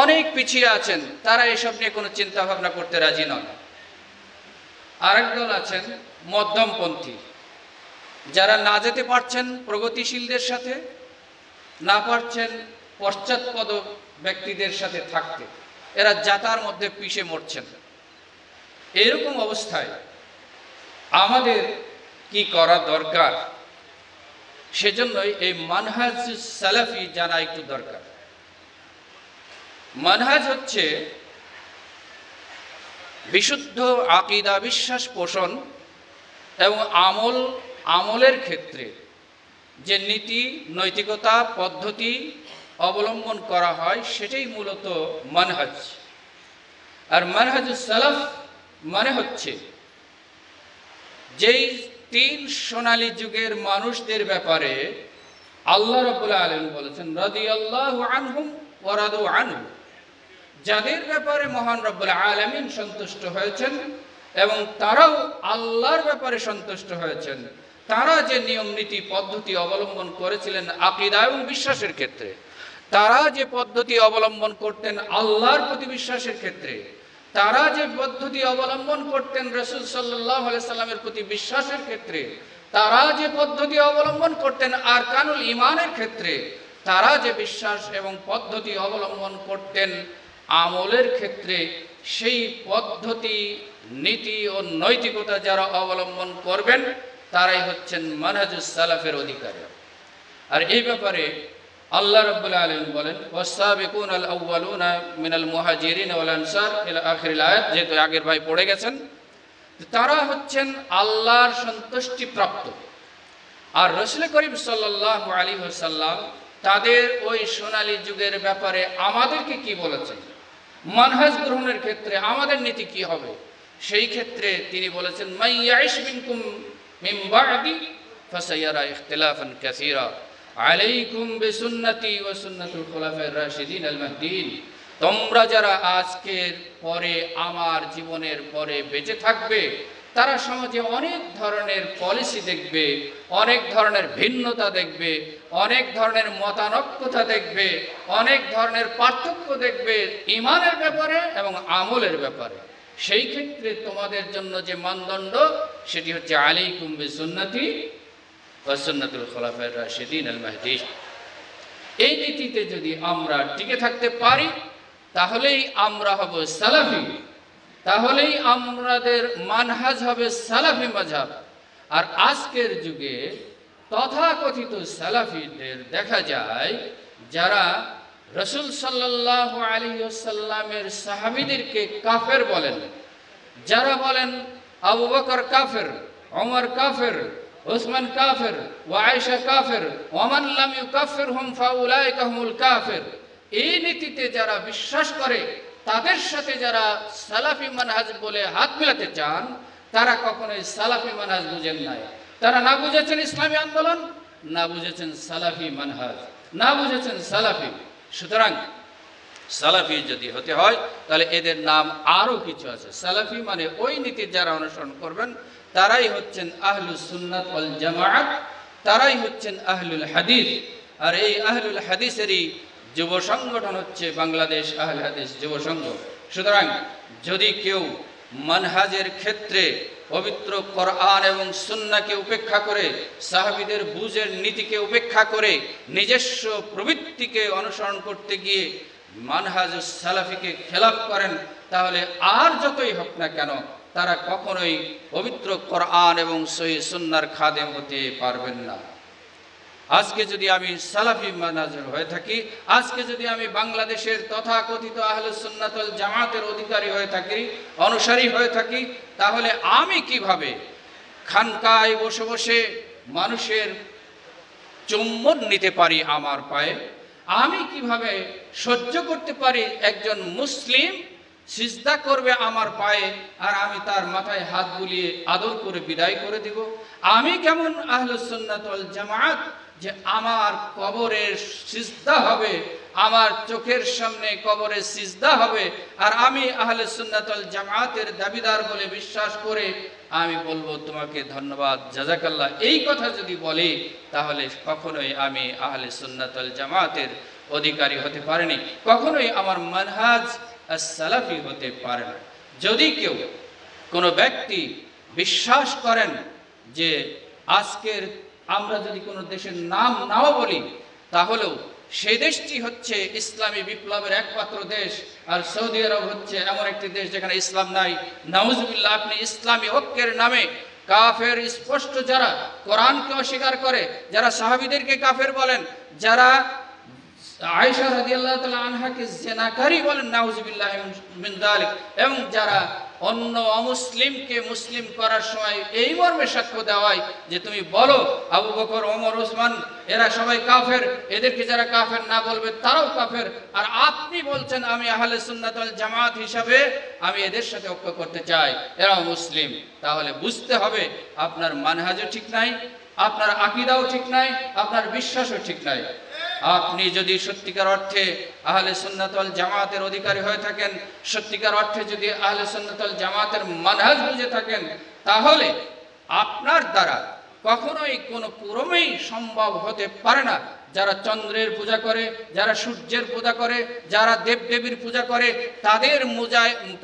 অনেক পিছিয়ে আছেন, তারা এসব নিয়ে কোনো চিন্তা ভাবনা করতে রাজি নন। আরেক দল আছেন মধ্যমপন্থী, যারা না যেতে পারছেন প্রগতিশীলদের সাথে, না পারছেন পশ্চাৎপদ ব্যক্তিদের সাথে থাকতে, এরা জাতার মধ্যে পিষে মরছেন। এরকম অবস্থায় আমাদের কি করা দরকার, সেজন্যই এই মানহাজ সালাফি জানা একটু দরকার। মানহাজ হচ্ছে বিশুদ্ধ আকীদা বিশ্বাস পোষণ এবং আমলের ক্ষেত্রে যে নীতি নৈতিকতা পদ্ধতি অবলম্বন করা হয় সেটাই মূলত মানহাজ। আর মানহাজুস সালাফ মানে হচ্ছে যেই 3 সোনালী যুগের মানুষদের ব্যাপারে আল্লাহ রাব্বুল আলামিন বলেছেন রাদিয়াল্লাহু আনহুম ওয়া রাদু আনহু, যাদের ব্যাপারে মহান রব্বুল আলামিন সন্তুষ্ট হয়েছেন এবং তারাও আল্লাহর ব্যাপারে সন্তুষ্ট হয়েছেন। তারা যে নিয়ম নীতি পদ্ধতি অবলম্বন করেছিলেন আকীদা এবং বিশ্বাসের ক্ষেত্রে, তারা যে পদ্ধতি অবলম্বন করতেন আল্লাহর প্রতি বিশ্বাসের ক্ষেত্রে, তারা যে পদ্ধতি অবলম্বন করতেন রাসূল সাল্লাল্লাহু আলাইহি সাল্লামের প্রতি বিশ্বাসের ক্ষেত্রে, তারা যে পদ্ধতি অবলম্বন করতেন আরকানুল ঈমানের ক্ষেত্রে, তারা যে বিশ্বাস এবং পদ্ধতি অবলম্বন করতেন আমলের ক্ষেত্রে, সেই পদ্ধতি নীতি ও নৈতিকতা যারা অবলম্বন করবেন তারাই হচ্ছেন মানহাজুস সালাফের অধিকারী। আর এই ব্যাপারে আল্লাহ রাব্বুল আলামিন বলেন ওয়াসাবিকুনাল আউয়ালুনা মিনাল মুহাজিরিন ওয়াল আনসার ইলা আখিরিল আয়াত, যেহেতু আগের ভাই পড়ে গেছেন। তারা হচ্ছেন আল্লাহর সন্তুষ্টি প্রাপ্ত। আর রাসূল করিম সাল্লাল্লাহু আলাইহি ওয়াসাল্লাম তাদের ওই সোনালী যুগের ব্যাপারে আমাদেরকে কি বলেছেন, মানহাজ গ্রহণের ক্ষেত্রে আমাদের নীতি কি হবে, সেই ক্ষেত্রে তিনি বলেছেন মাইয়াইশ মিনকুম মিন বা'দি ফাসায়ারা ইখতিলাফান কাসীরা আলাইকুম বিসুন্নতি ওয়া সুন্নাতুল খুলাফায়ে রাশিদিন আল মাহদিয়িন, তোমরা যারা আজকের পরে আমার জীবনের পরে বেঁচে থাকবে তারা সমাজে অনেক ধরনের পলিসি দেখবে, অনেক ধরনের ভিন্নতা দেখবে, অনেক ধরনের মতানৈক্যতা দেখবে, অনেক ধরনের পার্থক্য দেখবে ঈমানের ব্যাপারে এবং আমলের ব্যাপারে। সেই ক্ষেত্রে তোমাদের জন্য যে মানদণ্ড সেটি হচ্ছে আলাইকুম বিসুন্নতি ওয়া সুন্নাতুল খুলাফায়ে রাশিদিন আল মাহদিয়িন। এই নীতিতে যদি আমরা টিকে থাকতে পারি তাহলেই আমরা হব সালাফি, তাহলেই আমাদের মানহাজ হবে সালাফি মাযহাব। আর আজকের যুগে তথাকথিত সালাফিদের দেখা যায় যারা রাসূল সাল্লাল্লাহু আলাইহি ওয়াসাল্লামের সাহাবীদেরকে কাফের বলেন, যারা বলেন আবু বকর কাফের, ওমর কাফের, উসমান কাফের, ওয়া আয়েশা কাফের, ওয়া মান লাম ইউকাফিরহুম ফাউলাইকা হুমুল কাফির। এই নীতিতে যারা বিশ্বাস করে তাদের সাথে যারা সালাফি মানহাজ বলে হাত মেলাতে চান তারা কখনোই সালাফি মানহাজ বুঝেন নাই। তারা না বুঝেছেন ইসলামী আন্দোলন, না বুঝেছেন সালাফি মানহাজ, না বুঝেছেন সালাফি। সুতরাং সালাফি যদি হতে হয় তাহলে এদের নাম আরও কিছু আছে। সালাফি মানে ওই নীতির যারা অনুসরণ করবেন তারাই হচ্ছেন আহলুস সুন্নাত ওয়াল জামাআত, তারাই হচ্ছেন আহলুল হাদিস। আর এই আহলুল হাদিসেরই যুব সংগঠন হচ্ছে বাংলাদেশ আহলে হাদিস যুব সংঘ। সুতরাং যদি কেউ মানহাজের ক্ষেত্রে পবিত্র কোরআন এবং সুন্নাহকে উপেক্ষা করে, সাহাবীদের বুঝের নীতিকে উপেক্ষা করে নিজস্ব প্রবৃত্তিকে অনুসরণ করতে গিয়ে মানহাজুস সালাফিকে খেলাফ করেন তাহলে আর যতই হোক না কেন তারা কখনোই পবিত্র কোরআন এবং সহিহ সুন্নাহর খাদেম হতে পারবেন না। আজকে যদি আমি সালাফি মানহাজের হয়ে থাকি, আজকে যদি আমি বাংলাদেশের তথাকথিত আহলুস সুন্নাত ওয়াল জামাতের অধিকারী হয়ে থাকি, অনুসারী হয়ে থাকি, তাহলে আমি কিভাবে খানকায় বসে বসে মানুষের চুম্বন নিতে পারি আমার পায়ে? আমি কিভাবে সহ্য করতে পারি একজন মুসলিম সিজদা করবে আমার পায়ে আর আমি তার মাথায় হাত বুলিয়ে আদর করে বিদায় করে দিব? আমি কেমন আহলুস সুন্নাত ওয়াল জামাত যে আমার কবরের সিজদা হবে, আমার চোখের সামনে কবরের সিজদা হবে, আর আমি আহলে সুন্নাত ওয়াল জামাতের দাবিদার বলে বিশ্বাস করে আমি বলবো তোমাকে ধন্যবাদ, জাযাকাল্লাহ। এই কথা যদি বলি তাহলে কখনোই আমি আহলে সুন্নাত ওয়াল জামাতের অধিকারী হতে পারিনি, কখনোই আমার মানহাজ as-সালাফি হতে পারে না। যদি কেউ কোনো ব্যক্তি বিশ্বাস করেন যে আজকের আমরা যদি কোনো দেশের নাম নাও বলি তাহলেও সেই দেশটি হচ্ছে ইসলামী বিপ্লবের একমাত্র দেশ, আর সৌদি আরব হচ্ছে এমন একটি দেশ যেখানে ইসলাম নাই, নাউজুবিল্লাহ, আপনি ইসলামী ঐক্যের নামে কাফের স্পষ্ট যারা কোরআনকে অস্বীকার করে, যারা সাহাবীদেরকে কাফের বলেন, যারা আয়েশা রাদিয়াল্লাহু তাআলা আনহাকে জিনাকারী বলেন, নাউজুবিল্লাহ মিন যালিক, এবং যারা অন্য অমুসলিমকে মুসলিম করার সময় এই মর্মে সাক্ষ্য দেওয়ায় যে তুমি বলো আবু বকর, ওমর, ওসমান এরা সবাই কাফের, এদেরকে যারা কাফের না বলবে তারাও কাফের, আর আপনি বলছেন আমি আহলে সুন্নাত ওয়াল জামাত হিসাবে আমি এদের সাথে ঐক্য করতে চাই, এরাও মুসলিম। তাহলে বুঝতে হবে আপনার মানহাজও ঠিক নাই, আপনার আকীদাও ঠিক নাই, আপনার বিশ্বাসও ঠিক নাই। আপনি যদি সত্যিকার অর্থে আহলে সুন্নাত ওয়াল জামাতের অধিকারী হয়ে থাকেন, সত্যিকার অর্থে যদি আহলে সুন্নাত ওয়াল জামাতের মানহাজ বুঝে থাকেন, তাহলে আপনার দ্বারা কখনোই কোনো ক্রমেই সম্ভব হতে পারে না যারা চন্দ্রের পূজা করে, যারা সূর্যের পূজা করে, যারা দেবদেবীর পূজা করে,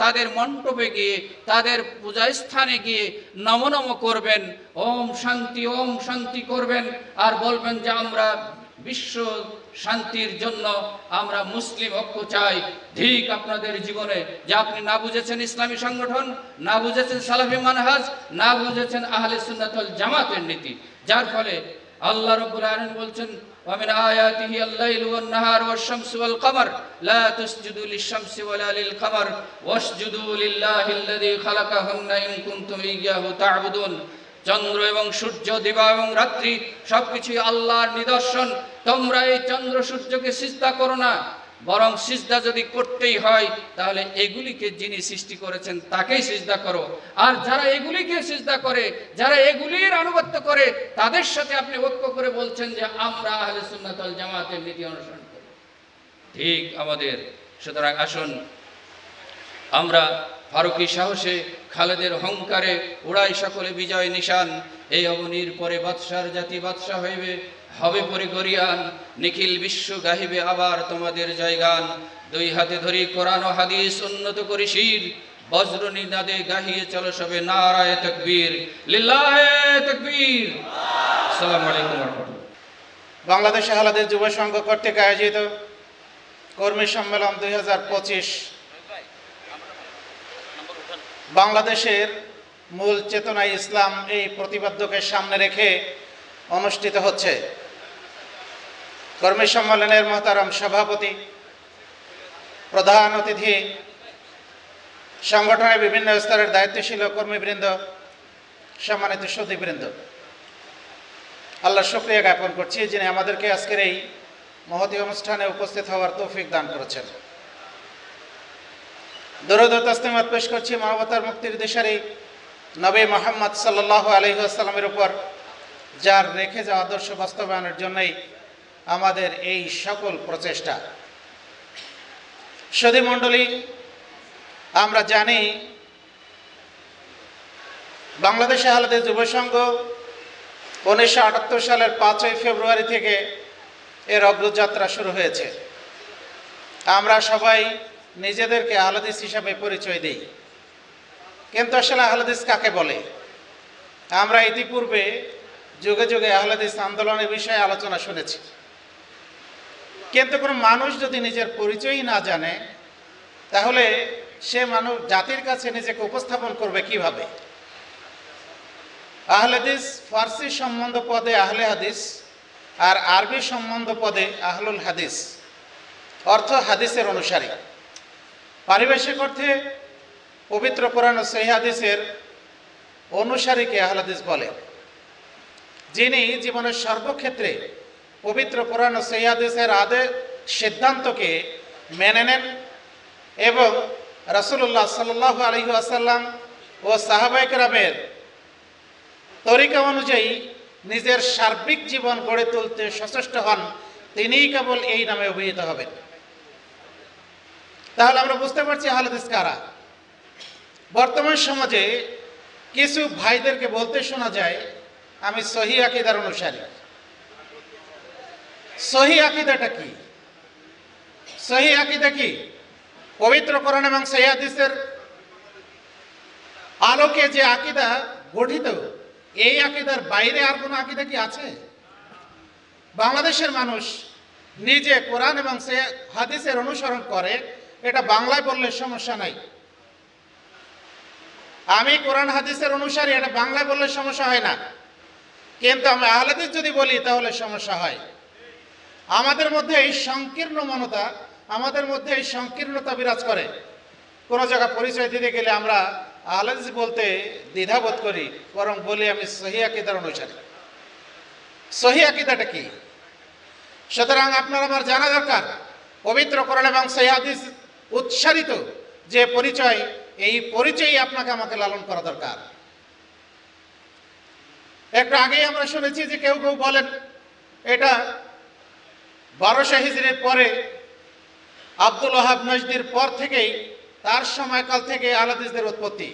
তাদের মণ্ডপে গিয়ে, তাদের পূজা স্থানে গিয়ে নম নম করবেন, ওম শান্তি করবেন, আর বলবেন যে আমরা বিশ্ব শান্তির জন্য আমরা মুসলিম ঐক্য চাই। ঠিক আপনাদের জীবনে যে আপনি না বুঝেছেন ইসলামী সংগঠন, না বুঝেছেন সালাফি মানহাজ, না বুঝেছেন আহলে সুন্নাত ওয়াল জামাতের নীতি, যার ফলে আল্লাহ রাব্বুল আলামিন বলছেন ومن آياته الليل والنهار والشمس والقمر لا تسجدوا للشمس ولا للقمر واسجدوا لله الذي خلقهن إن كنتم إياه تعبدون। চন্দ্র এবং সূর্য, দিবা এবং রাত্রি সবকিছুই আল্লাহর নিদর্শন। তোমরা এই চন্দ্র সূর্যকে সিজদা করো না, বরং সিজদা যদি করতেই হয় তাহলে এগুলিকে যিনি সৃষ্টি করেছেন তাকেই সিজদা করো। আর যারা এগুলিকে সিজদা করে, যারা এগুলির আনুগত্য করে, তাদের সাথে আপনি ঐক্য করে বলছেন যে আমরা আহলে সুন্নাত ওয়াল জামাতের নীতি অনুসরণ করি। ঠিক আমাদের। সুতরাং আসুন আমরা ফারুকি সাহসে, খালেদের অহংকারে উড়াই সকলে বিজয় নিশান। এই অবনীর পরে বাদশার জাতি বাদশা হইবে, হবে পরে গরিয়ান, নিখিল বিশ্ব গাহিবে আবার তোমাদের জয়গান। দুই হাতে ধরি কোরআন ও হাদিস উন্নত করি শির, বজ্র নিনাদে গাহিয়ে চলো সবে নারায়ে তাকবীর, লিল্লাহে তাকবীর। আসসালামু আলাইকুম ওয়া রাহমাতুল্লাহ। বাংলাদেশ আহলাদিস যুব সংঘ কর্তৃক আয়োজিত কর্মী সম্মেলন 2025 বাংলাদেশের মূল চেতনা ইসলাম এই প্রতিপাদ্যকে সামনে রেখে অনুষ্ঠিত হচ্ছে। কর্মী সম্মেলনের মহতারাম সভাপতি, প্রধান অতিথি, সংগঠনের বিভিন্ন স্তরের দায়িত্বশীল কর্মীবৃন্দ, সম্মানিত সুধীবৃন্দ, আল্লাহর শুকরিয়া জ্ঞাপন করছি যিনি আমাদেরকে আজকের এই মহতী অনুষ্ঠানে উপস্থিত হওয়ার তৌফিক দান করেছেন। দরুদ ও তাসলিমাত পেশ করছি মানবতার মুক্তির দিশারি নবী মুহাম্মদ সাল্লাল্লাহু আলাইহি ওয়াসাল্লামের উপর, যার রেখে যাওয়া আদর্শ বাস্তবায়নের জন্যই আমাদের এই সকল প্রচেষ্টা। সুধী মণ্ডলী, আমরা জানি বাংলাদেশ আহলাদিস যুব সংঘ 1978 সালের 5ই ফেব্রুয়ারি থেকে এর অগ্রযাত্রা শুরু হয়েছে। আমরা সবাই নিজেদেরকে আহলাদিস হিসাবে পরিচয় দিই, কিন্তু আসলে আহলাদিস কাকে বলে? আমরা ইতিপূর্বে যুগে যুগে আহলাদিস আন্দোলনের বিষয়ে আলোচনা শুনেছি, কিন্তু কোনো মানুষ যদি নিজের পরিচয়ই না জানে তাহলে সে মানুষ জাতির কাছে নিজেকে উপস্থাপন করবে কিভাবে? আহলাদিস ফার্সি সম্বন্ধ পদে আহলে হাদিস আর আরবি সম্বন্ধ পদে আহলুল হাদিস, অর্থ হাদিসের অনুসারী। পারিভাষিক অর্থে পবিত্র কোরআন ও সহিহ হাদিসের অনুসারীকে আহলে হাদিস বলে। যিনি জীবনের সর্বক্ষেত্রে পবিত্র কোরআন ও সহিহ হাদিসের আদেশ সিদ্ধান্তকে মেনে নেন এবং রাসূলুল্লাহ সাল্লাল্লাহু আলাইহি ওয়াসাল্লাম ও সাহাবায়ে কেরামের তরিকা অনুযায়ী নিজের সার্বিক জীবন গড়ে তুলতে সচেষ্ট হন, তিনিই কেবল এই নামে অভিহিত হবেন। তাহলে আমরা বুঝতে পারছি আহলে হাদিস কারা। বর্তমান সমাজে কিছু ভাইদেরকে বলতে শোনা যায় আমি সহিহ আকীদার অনুসারী। সহিহ আকীদাটা কি? সহিহ আকীদা কি? পবিত্র কোরআন এবং সহিহ হাদিসের আলোকে যে আকীদা গঠিত, এই আকীদার বাইরে আর কোনো আকীদা কি আছে? বাংলাদেশের মানুষ নিজে কোরআন এবং সহিহ হাদিসের অনুসরণ করে, এটা বাংলায় বললে সমস্যা নাই। আমি কোরআন হাদিসের অনুসারী, এটা বাংলায় বললে সমস্যা হয় না, কিন্তু আমি আহলে হাদিস যদি বলি তাহলে সমস্যা হয়। আমাদের মধ্যে এই সংকীর্ণ মনতা, আমাদের মধ্যে এই সংকীর্ণতা বিরাজ করে। কোনো জায়গা পরিচয় দিতে গেলে আমরা আহলে হাদিস বলতে দ্বিধাবোধ করি, বরং বলি আমি সহিহ আকীদার অনুসারী। সহিহ আকীদাটা কি? সুতরাং আপনার আমার জানা দরকার পবিত্র কোরআন এবং সহিহ হাদিস উৎসারিত যে পরিচয়, এই পরিচয়ই আপনাকে আমাকে লালন করা দরকার। একটু আগেই আমরা শুনেছি যে কেউ কেউ বলেন এটা 1200 হিজরির পরে আব্দুল ওয়াহাব নজদির পর থেকেই, তার সময়কাল থেকে আহলে হাদিসদের উৎপত্তি।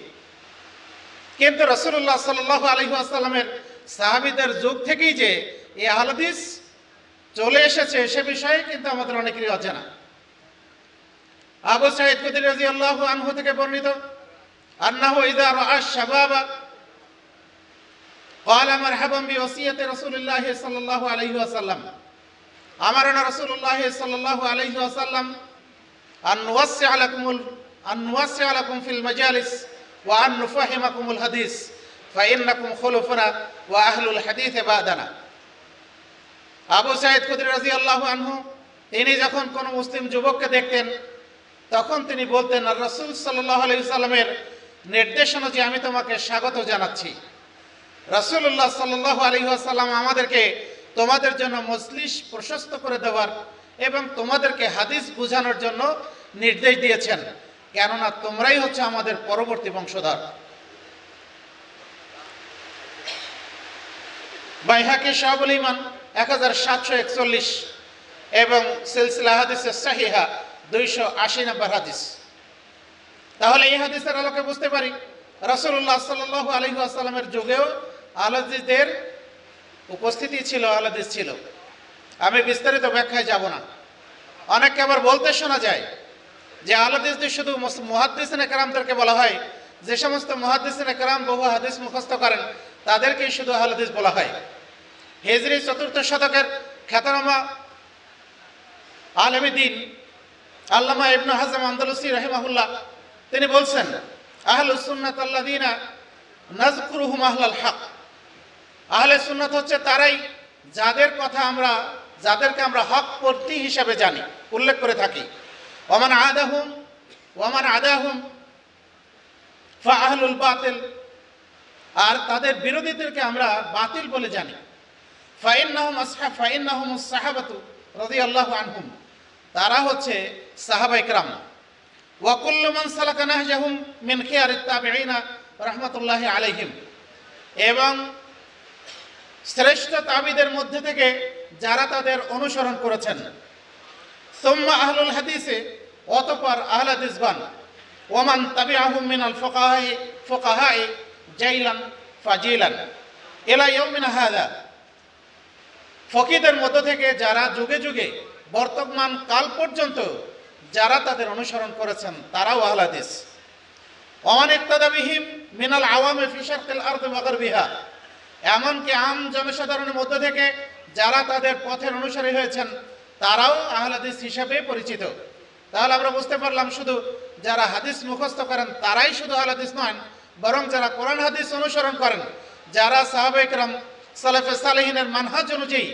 কিন্তু রাসূলুল্লাহ সাল্লাল্লাহু আলাইহি ওয়াসাল্লামের সাহাবীদের যুগ থেকেই যে এই আহলে হাদিস চলে এসেছে সে বিষয়ে কিন্তু আমাদের অনেকেরই অজানা। আবু সাঈদ খুদরি রাদিয়াল্লাহু আনহু থেকে বর্ণিত, আন্নাহু ইযা রাআ আশ-শাবাবা ক্বালা মারহাবান বিওসিয়াতি রাসূলিল্লাহি সাল্লাল্লাহু আলাইহি ওয়াসাল্লাম। আমারানা রাসূলুল্লাহ সাল্লাল্লাহু আলাইহি ওয়াসাল্লাম আন নুওয়াসসিআ লাকুম ফিল মাজালিস ওয়া আন নুফাহিমাকুমুল হাদিস ফাইন্নাকুম খুলুফুনা ওয়া আহলুল হাদিস বা'দানা। আবু সাঈদ খুদরি রাদিয়াল্লাহু আনহু তিনি যখন কোনো মুসলিম যুবককে দেখতেন তখন তিনি বলতেন, আর রাসূল সাল্লাল্লাহু আলাইহি ওয়াসাল্লামের নির্দেশনা যে আমি তোমাকে স্বাগত জানাচ্ছি। রাসূলুল্লাহ সাল্লাল্লাহু আলাইহি ওয়াসাল্লাম আমাদেরকে তোমাদের জন্য মজলিস প্রশস্ত করে দেওয়ার এবং তোমাদেরকে হাদিস বোঝানোর জন্য নির্দেশ দিয়েছেন, কেননা তোমরাই হচ্ছে আমাদের পরবর্তী বংশধর। বাইহাকি শাহুল ঈমান 1741 এবং সিলসিলা হাদিসে সহিহা 280 নম্বর হাদিস। তাহলে এই হাদিসের আলোকে বুঝতে পারি রাসূলুল্লাহ সাল্লাল্লাহু আলাইহি ওয়াসাল্লামের যুগেও আহলে হাদিসদের উপস্থিতি ছিল, আহলে হাদিস ছিল। আমি বিস্তারিত ব্যাখ্যায় যাব না। অনেককে আবার বলতে শোনা যায় যে আহলে হাদিসদের শুধু মুহাদ্দিসিনে কেরামদেরকে বলা হয়, যে সমস্ত মুহাদ্দিসিনে কেরাম বহু হাদিস মুখস্থ করেন তাদেরকেই শুধু আহলে হাদিস বলা হয়। হিজরি 4th শতকের খ্যাতনামা আলেম দ্বীন আল্লামা ইবনে হাজম আন্দালুসি রাহিমাহুল্লাহ তিনি বলছেন, আহলুস সুন্নাত আল্লাযীনা নাযকুরুহুম আহলাল হক। আহলে সুন্নাত হচ্ছে তারাই যাদেরকে আমরা হক পন্থী হিসাবে জানি, উল্লেখ করে থাকি। ওমান আদাহুম ফা আহলুল বাতিল, আর তাদের বিরোধীদেরকে আমরা বাতিল বলে জানি। ফাইন্নাহুমুস সাহাবাতু রাদিয়াল্লাহু আনহুম, তারা হচ্ছে সাহাবায়ে কেরাম। ওয়া কুল্লু মান সালাকা নাহজাহুম মিন খিয়ারিত তাবিঈনা রাহমাতুল্লাহি আলাইহিম, এবং শ্রেষ্ঠ তাবিদের মধ্যে থেকে যারা তাদের অনুসরণ করেছেন। সুম্মা আহলুল হাদিসে, অতঃপর আহলে হাদিসগণ। ওমান তাবিআহুম মিনাল ফুকাহাই জাইলান ফাজিলান ইলা ইয়াউমিনা হাযা, ফকিদের মধ্য থেকে যারা যুগে যুগে বর্তমান কাল পর্যন্ত যারা তাদের অনুসরণ করেছেন তারাও আহলে হাদিস। ওমান ইক্তাদা বিহিম মিনাল আওয়ামি ফি শারকিল আরদি ওয়া গারবিহা, এমনকি আম জনসাধারণের মধ্য থেকে যারা তাদের পথের অনুসারী হয়েছেন তারাও আহলে হাদিস হিসাবে পরিচিত। তাহলে আমরা বুঝতে পারলাম শুধু যারা হাদিস মুখস্থ করেন তারাই শুধু আহলে হাদিস নয়, বরং যারা কোরআন হাদিস অনুসরণ করেন, যারা সাহাবায়ে কেরাম সালাফে সালেহিনের মানহাজ অনুযায়ী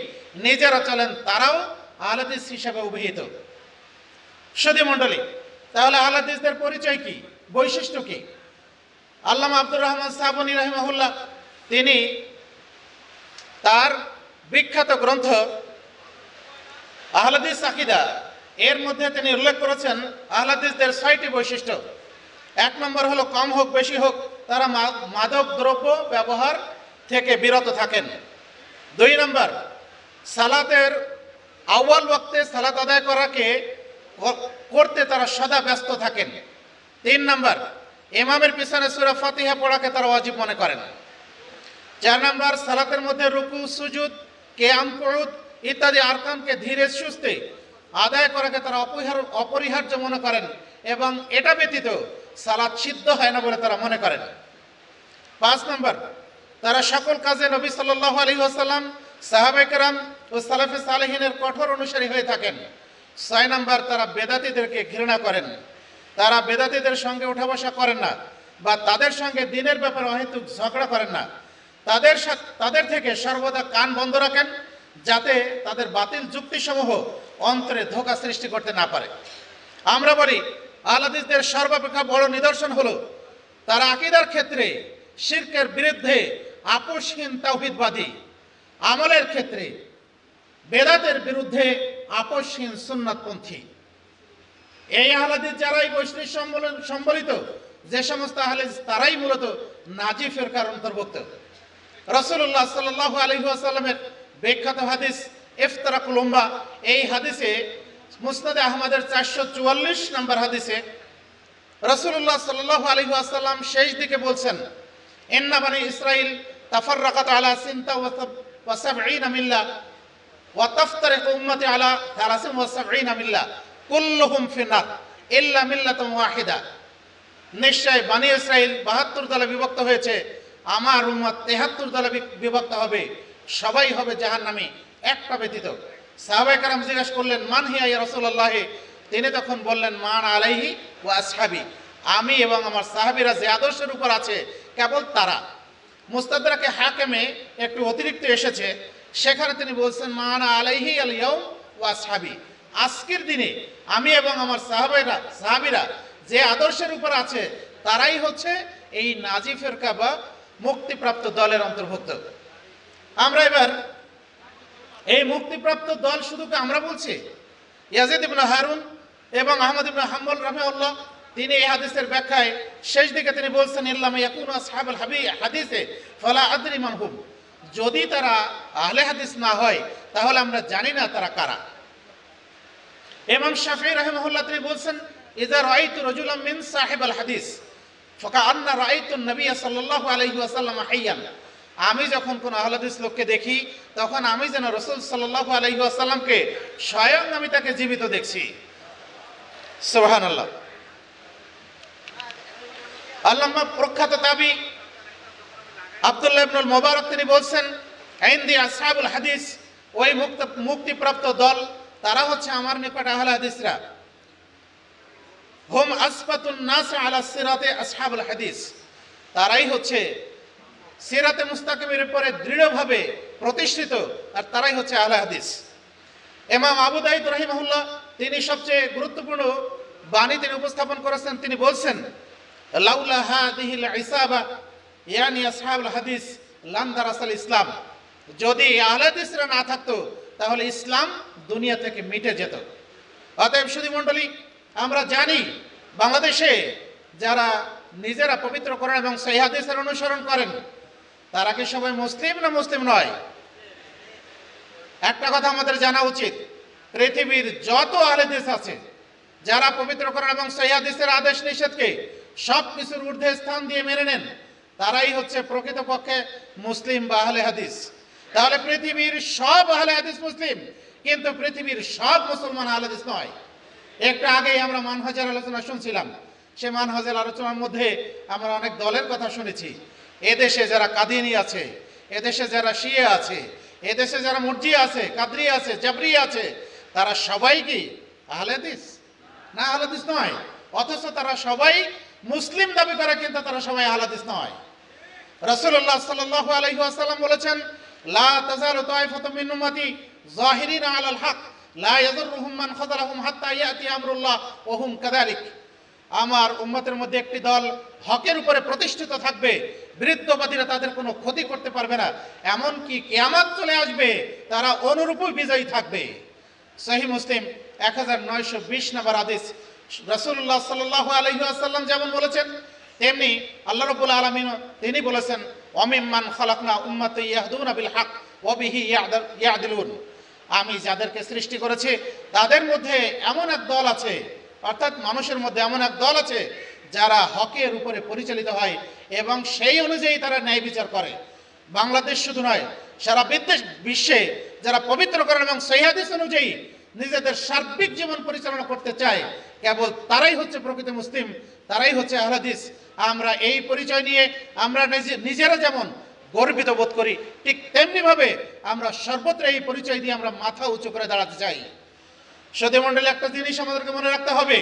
নিজেরা চলেন, তারাও আহলে হাদিস হিসাবে অভিহিত। সুধী মণ্ডলী, তাহলে আহলে হাদিসদের পরিচয় কি, বৈশিষ্ট্য কি? আল্লামা আব্দুর রহমান সাবনী রাহিমাহুল্লাহ তিনি তার বিখ্যাত গ্রন্থ আহলে হাদিস আকীদা এর মধ্যে তিনি উল্লেখ করেছেন আহলে হাদিসদের 6টি বৈশিষ্ট্য। 1 নম্বর হলো কম হোক বেশি হোক তারা মাদক দ্রব্য ব্যবহার থেকে বিরত থাকেন। 2 নম্বর, সালাতের আউয়াল ওয়াক্তে সালাত আদায় করতে তারা সদা ব্যস্ত থাকেন। 3 নম্বর, ইমামের পিছনে সূরা ফাতিহা পড়াকে তারা ওয়াজিব মনে করেন। 4 নম্বর, সালাতের মধ্যে রুকু, সুজুদ, কিয়াম, কুউদ ইত্যাদি আরকানকে ধীরে সুস্থে আদায় করাকে তারা অপরিহার্য মনে করেন এবং এটা ব্যতীত সালাত সিদ্ধ হয় না বলে তারা মনে করেন। 5 নম্বর, তারা সকল কাজে নবী সাল্লাল্লাহু আলাইহি ওয়াসাল্লাম, সাহাবায়ে কেরাম ও সালাফে সালেহিনের কঠোর অনুসারী হয়ে থাকেন। 6 নম্বর, তারা বেদাতীদেরকে ঘৃণা করেন। তারা বেদাতীদের সঙ্গে উঠা বসা করেন না বা তাদের সঙ্গে দ্বীনের ব্যাপারে অহেতুক ঝগড়া করেন না। তাদের থেকে সর্বদা কান বন্ধ রাখেন যাতে তাদের বাতিল যুক্তিসমূহ অন্তরে ধোঁকা সৃষ্টি করতে না পারে। আমরা বলি আহলে হাদিসদের সর্বাপেক্ষা বড় নিদর্শন হলো তারা আকীদার ক্ষেত্রে শিরকের বিরুদ্ধে আপোষহীন তাওহীদবাদী, আমলের ক্ষেত্রে বেদাতের বিরুদ্ধে আপোষহীন সুন্নাতপন্থী। এই আহলে হাদিস যারাই বৈষ্ণব সম্বলিত যে সমস্ত আহলে হাদিস তারাই মূলত নাজি ফিরকার অন্তর্ভুক্ত। রাসূলুল্লাহ সাল্লাল্লাহু আলাইহি ওয়াসাল্লামের বিখ্যাত হাদিস ইফতারাকুল উম্মাহ, এই হাদিসে মুসনাদে আহমদের 444 নম্বর হাদিসে রাসূলুল্লাহ সাল্লাল্লাহু আলাইহি ওয়াসাল্লাম শেষ দিকে বলছেন, ইন্না বানি ইসরাঈল তাফাররাকাত আলা সিনতা ওয়া সাবঈনা মিল্লাহ ওয়া তাফতারিকু উম্মতি আলা 73 মিল্লাহ কুল্লুহুম ফিন্নার ইল্লা মিল্লাতুন ওয়াহিদা। নিশ্চয় বানি ইসরাঈল 72 দলে বিভক্ত হয়েছে, আমার উম্মত 73 দলে বিভক্ত হবে, সবাই হবে জাহান্নামী একটা ব্যতীত। সাহাবায়ে কেরাম জিজ্ঞাসা করলেন, মান হিয়া ইয়া রাসূলুল্লাহ? তিনি তখন বললেন, মান আলাইহি ওয়া আসহাবি, আমি এবং আমার সাহাবীরা যে আদর্শের উপর আছে কেবল তারা। মুস্তাদরাকে হাকিমে একটু অতিরিক্ত এসেছে, সেখানে তিনি বলছেন মান আলাইহি আল ইয়াউম ওয়া আসহাবি, আজকের দিনে আমি এবং আমার সাহাবীরা যে আদর্শের উপর আছে তারাই হচ্ছে এই নাজি ফিরকা বা মুক্তিপ্রাপ্ত দলের অন্তর্ভুক্ত। আমরা এবার এই মুক্তিপ্রাপ্ত দল শুধু আমরা বলছি, ইয়াজিদ ইবনে হারুন এবং আহমদ ইবনে হাম্বল রাহিমাহুল্লাহ তিনি এই হাদিসের ব্যাখ্যায় শেষ দিকে তিনি বলছেন, ইল্লাম ইয়াকুনু আসহাবুল হাদিসে ফালা আদরি মান হুম, যদি তারা আহলে হাদিস না হয় তাহলে আমরা জানি না তারা কারা। ইমাম শাফিঈ রাহিমাহুল্লাহ তিনি বলছেন, ইযা রাআইতু রাজুলাম মিন সাহিবাল হাদিস ফাকাআন্না রাআইতু নবী সাল্লাল্লাহু আলাইহি ওয়াসাল্লাম হাইয়ান, আমি যখন কোন আহলে হাদিস লোককে দেখি তখন আমি যেন রাসূল সাল্লাল্লাহু আলাইহি ওয়াসাল্লামকে স্বয়ং আমি তাকে জীবিত দেখছি। সুবহানাল্লাহ। আল্লামা প্রখ্যাত তাবী আব্দুল্লাহ ইবনুল মুবারক তিনি বলছেন, ইনদি আসহাবুল হাদিস, ওই মুক্তিপ্রাপ্ত দল তারা হচ্ছে আমার নিকট আহলে হাদিসরা। হুম আসবাতুন নাস আলা সিরাতে আসহাবুল হাদিস, তারাই হচ্ছে সিরাতে মুস্তাকিমের উপরে দৃঢ়ভাবে প্রতিষ্ঠিত, আর তারাই হচ্ছে আহলে হাদিস। ইমাম আবু দাউদ রাহিমাহুল্লাহ তিনি সবচেয়ে গুরুত্বপূর্ণ বাণী তিনি উপস্থাপন করেছেন, তিনি বলছেন, লাউলা হাদিহিল ইসাবা ইয়ানি আসহাবুল হাদিস লান দারাসাল ইসলাম, যদি আহলে হাদিসরা না থাকতো তাহলে ইসলাম দুনিয়া থেকে মিটে যেত। অতএব সুধী মণ্ডলী, আমরা জানি বাংলাদেশে যারা নিজেরা পবিত্র কোরআন এবং সহিহ হাদিসের অনুসরণ করেন তারা কি সবাই মুসলিম না মুসলিম নয়? একটা কথা আমাদের জানা উচিত, পৃথিবীর যত আহলে হাদিস আছে যারা পবিত্র কোরআন এবং সহিহ হাদিসের আদেশ নিষেধকে সব কিছুর ঊর্ধ্বে স্থান দিয়ে মেনে নেন, তারাই হচ্ছে প্রকৃতপক্ষে মুসলিম বা আহলে হাদিস। তাহলে পৃথিবীর সব আহলে হাদিস মুসলিম, কিন্তু পৃথিবীর সব মুসলমান আহলে হাদিস নয়। একটু আগেই আমরা মানহাজের আলোচনা শুনছিলাম, সে মানহাজের আলোচনার মধ্যে আমরা অনেক দলের কথা শুনেছি। এদেশে যারা কাদিয়ানী আছে, এদেশে যারা শিয়া আছে, এদেশে যারা মুরজিয়া আছে, কাদরি আছে, জাবরি আছে, তারা সবাই কি আহলে হাদিস? না, আহলে হাদিস নয়। অথচ তারা সবাই মুসলিম দাবি করে, কিন্তু তারা সবাই আহলে হাদিস নয়। রাসূলুল্লাহ সাল্লাল্লাহু আলাইহি ওয়াসাল্লাম বলেছেন, লা তাযালু তায়ফাতুম মিন উম্মতি যাহিরিনা আলাল হক লা ইয়াযুররুহুম মান খাযালাহুম হাত্তা ইয়াতি আমরুল্লাহ ওয়া হুম কাযালিক, আমার উম্মতের মধ্যে একটি দল হকের উপরে প্রতিষ্ঠিত থাকবে, বিরুদ্ধবাদীরা তাদের কোনো ক্ষতি করতে পারবে না, এমনকি কিয়ামত চলে আসবে তারা অনুরূপই বিজয়ী থাকবে। সহিহ মুসলিম 1920 নম্বর হাদিস। রাসূলুল্লাহ সাল্লাল্লাহু আলাইহি ওয়াসাল্লাম যেমন বলেছেন, তেমনি আল্লাহ রাব্বুল আলামিন তিনি বলেছেন, ওয়ামিম্মান খালাকনা উম্মাতান ইয়াহদুনা বিল হক ওয়া বিহি ইয়াদিলুন, আমি যাদেরকে সৃষ্টি করেছি তাদের মধ্যে এমন এক দল আছে, অর্থাৎ মানুষের মধ্যে এমন এক দল আছে যারা হকের উপরে পরিচালিত হয় এবং সেই অনুযায়ী তারা ন্যায় বিচার করে। বাংলাদেশ শুধু নয়, সারা বিশ্বে যারা পবিত্র কোরআন এবং সহিহ হাদিস অনুযায়ী নিজেদের সার্বিক জীবন পরিচালনা করতে চায়, কেবল তারাই হচ্ছে প্রকৃত মুসলিম, তারাই হচ্ছে আহলে হাদিস। আমরা এই পরিচয় নিয়ে আমরা নিজেরা যেমন গর্বিত বোধ করি, ঠিক তেমনিভাবে আমরা সর্বত্র এই পরিচয় দিয়ে আমরা মাথা উঁচু করে দাঁড়াতে চাই। সুধী মণ্ডলী, একটা জিনিস আমাদেরকে মনে রাখতে হবে,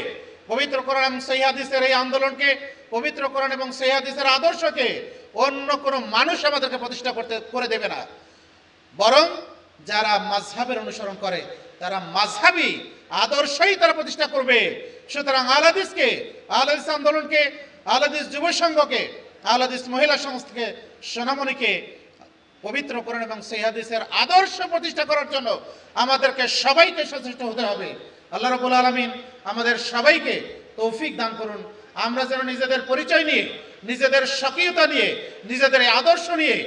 পবিত্র কোরআন এবং সহিহ হাদিসের এই আন্দোলনকে, পবিত্র কোরআন এবং সহিহ হাদিসের আদর্শকে অন্য কোনো মানুষ আমাদেরকে প্রতিষ্ঠা করে দেবে না, বরং যারা মাযহাবের অনুসরণ করে তারা মাযহাবী আদর্শই তারা প্রতিষ্ঠা করবে। সুতরাং আহলে হাদিসকে, আহলে হাদিস আন্দোলনকে আহলে হাদিস যুব সংঘকে, আহলে হাদিস মহিলা সংস্থাকে, সোনামণিকে পবিত্র করেন এবং সেই হাদিসের আদর্শ প্রতিষ্ঠা করার জন্য আমাদেরকে সবাইকে সচেষ্ট হতে হবে। আল্লাহ রাব্বুল আলামিন আমাদের সবাইকে তৌফিক দান করুন। আমরা যেন নিজেদের পরিচয় নিয়ে, নিজেদের স্বকীয়তা নিয়ে, নিজেদের এই আদর্শ নিয়ে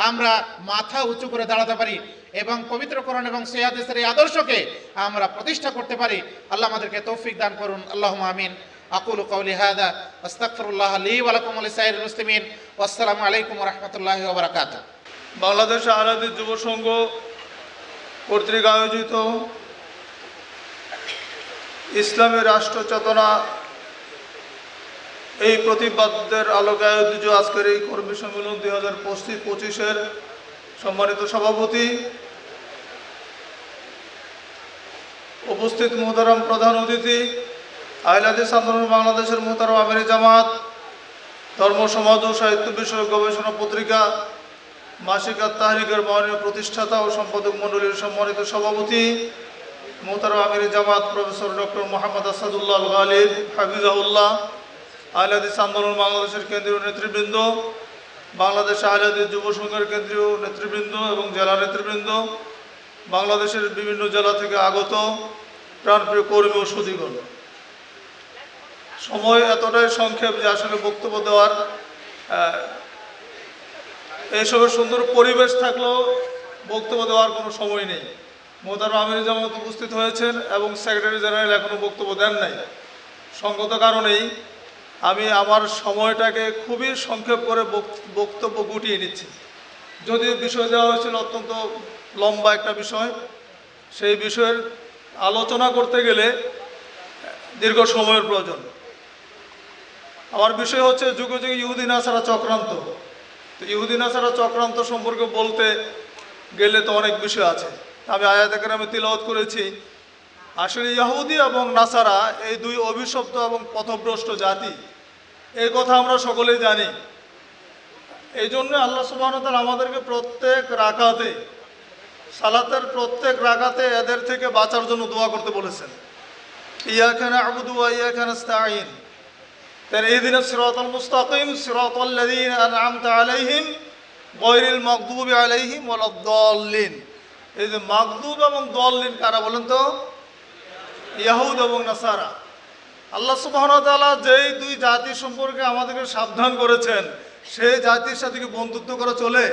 আমরা মাথা উঁচু করে দাঁড়াতে পারি এবং পবিত্র কোরআন এবং সেই হাদিসের এই আদর্শকে আমরা প্রতিষ্ঠা করতে পারি। আল্লাহ আমাদেরকে তৌফিক দান করুন। আল্লাহুম্মা আমিন। আকুলু কাওলি হাযা আস্তাগফিরুল্লাহ লি ওয়া লাকুম ওয়া লিসাইরিল মুসলিমিন। ওয়াসসালামু আলাইকুম ওয়া রাহমাতুল্লাহি ওয়া বারাকাতুহু। বাংলাদেশ আহলে হাদিস যুব সংঘ কর্তৃক আয়োজিত ইসলামী রাষ্ট্র চেতনা এই প্রতিবাদের আলোকে আয়োজিত আজকের এই কর্মী সম্মেলন 2025-এর সম্মানিত সভাপতি, উপস্থিত মোহতারাম প্রধান অতিথি, আহলে হাদিস আন্দোলন বাংলাদেশের মোহতারাম আমিরে জামাত, ধর্ম সমাজ ও সাহিত্য বিষয়ক গবেষণা পত্রিকা মাসিক আত-তাহরিকের মাননীয় প্রতিষ্ঠাতা ও সম্পাদক মণ্ডলীর সম্মানিত সভাপতি মোহতারাম আমিরে জামাত প্রফেসর ডক্টর মোহাম্মদ আসাদুল্লাহ আল গালিব হাফিজাহুল্লাহ, আহলে হাদিস আন্দোলন বাংলাদেশের কেন্দ্রীয় নেতৃবৃন্দ, বাংলাদেশ আহলে হাদিস যুব সংঘের কেন্দ্রীয় নেতৃবৃন্দ এবং জেলা নেতৃবৃন্দ, বাংলাদেশের বিভিন্ন জেলা থেকে আগত প্রাণপ্রিয় কর্মী ও সুধীগণ, সময় এতটাই সংক্ষেপ যে আসলে বক্তব্য দেওয়ার এইসবের সুন্দর পরিবেশ থাকলেও বক্তব্য দেওয়ার কোনো সময় নেই। মোহতারাম আমিরে জামাত উপস্থিত হয়েছেন এবং সেক্রেটারি জেনারেল এখনও বক্তব্য দেন নাই। সঙ্গত কারণেই আমি আমার সময়টাকে খুবই সংক্ষেপ করে বক্তব্য গুটিয়ে নিচ্ছি। যদিও বিষয় দেওয়া হয়েছিল অত্যন্ত লম্বা একটা বিষয়, সেই বিষয়ের আলোচনা করতে গেলে দীর্ঘ সময়ের প্রয়োজন। আমার বিষয় হচ্ছে যুগে যুগে ইহুদি নাসারা চক্রান্ত। তো ইহুদি নাসারা চক্রান্ত সম্পর্কে বলতে গেলে তো অনেক বিষয় আছে। আমি আয়াতে কেরামে তিলাওয়াত করেছি, আসলে ইহুদি এবং নাসারা এই দুই অভিশপ্ত এবং পথভ্রষ্ট জাতি, এই কথা আমরা সকলেই জানি। এই জন্য আল্লাহ সুবহানাহু ওয়া তাআলা আমাদেরকে প্রত্যেক রাকাতে, সালাতের প্রত্যেক রাকাতে এদের থেকে বাঁচার জন্য দোয়া করতে বলেছেন। ইয়াকা না'বুদু ওয়া ইয়াকা নাস্তাঈন, তার ইহদিনাস সিরাতাল মুস্তাকিম সিরাতাল লাযীনা আন'আমতা আলাইহিম গায়রিল মাগদুবি আলাইহিম ওয়ালাদ-দাল্লিন। এই যে মাগদুব এবং দল্লিন কারা বলেন তো? ইহুদ এবং নাসারা। আল্লাহ সুবহানাহু ওয়া তাআলা যেই দুই জাতি সম্পর্কে আমাদেরকে সাবধান করেছেন, সেই জাতির সাথে কি বন্ধুত্ব করা চলে?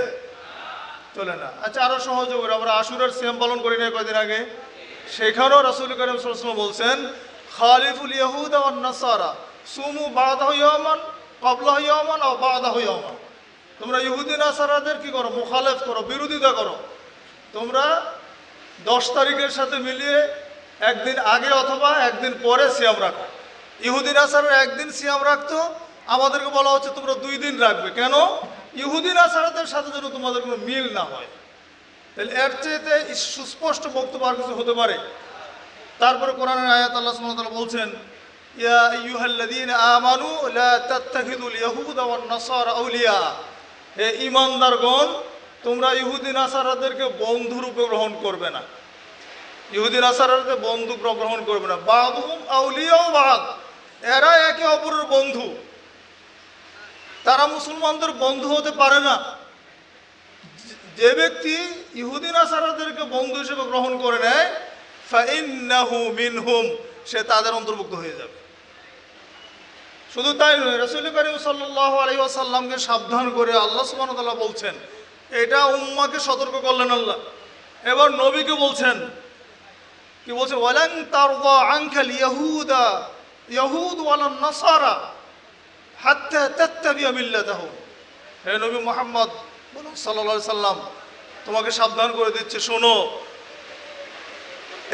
চলে না। আচ্ছা, আরো সহজ করে আমরা আশুরার সিয়াম পালন করি না কয়েকদিন আগে, সেখানেও রাসূল কারীম সাল্লাল্লাহু আলাইহি ওয়াসাল্লাম বলছেন খালিফুল ইয়াহুদ ওয়ান নাসারা সুমু বাদাহু ইয়াওমান ক্বাবলাহু ইয়াওমান আও বাদাহু ইয়াওমান। তোমরা ইহুদি নাসারাদের কি করো? মুখালেফ করো, বিরোধিতা করো। তোমরা 10 তারিখের সাথে মিলিয়ে একদিন আগে অথবা একদিন পরে সিয়াম রাখো। ইহুদি নাসারারা একদিন সিয়াম রাখতো, আমাদেরকে বলা হচ্ছে তোমরা 2 দিন রাখবে। কেন? ইহুদি নাসারাদের সাথে যেন তোমাদের কোনো মিল না হয়। তাহলে এর চেয়ে সুস্পষ্ট বক্তব্য আর কিছু হতে পারে? তারপরে কোরআনের আয়াত আল্লাহ সুবহানাহু ওয়া তাআলা বলছেন ইয়া আইয়ুহাল্লাযীনা আমানু লা তাত্তাখিযুল ইয়াহুদা ওয়ান নাসারা আউলিয়া। হে ঈমানদারগণ, তোমরা ইহুদি নাসারাদেরকে বন্ধু রূপে গ্রহণ করবে না। ইহুদি নাসারাদের বন্ধু গ্রহণ করবে না। বাদুহুম আউলিয়া বাদ, এরা একে অপরের বন্ধু, তারা মুসলমানদের বন্ধু হতে পারে না। যে ব্যক্তি ইহুদি নাসারাদেরকে বন্ধু হিসেবে গ্রহণ করে নেয় ফাইন্নাহু মিনহুম, সে তাদের অন্তর্ভুক্ত হয়ে যাবে। শুধু তাই নয়, রাসূল কারীম সাল্লাল্লাহু আলাইহি ওয়াসাল্লামকে সাবধান করে আল্লাহ সুবহানাহু ওয়া তাআলা বলছেন, এটা উম্মাহকে সতর্ক করলেন আল্লাহ। এবার নবীকে বলছেন, কি বলছেন? ওয়ালান তারদা আনকাল ইয়াহুদা ইয়াহুদ ওয়ালান নাসারা হাত্তা তাত্তাবিয়া মিল্লাতাহুম। হে নবী মুহাম্মদ সাল্লাল্লাহু আলাইহি সাল্লাম, তোমাকে সাবধান করে দিচ্ছে, শোনো,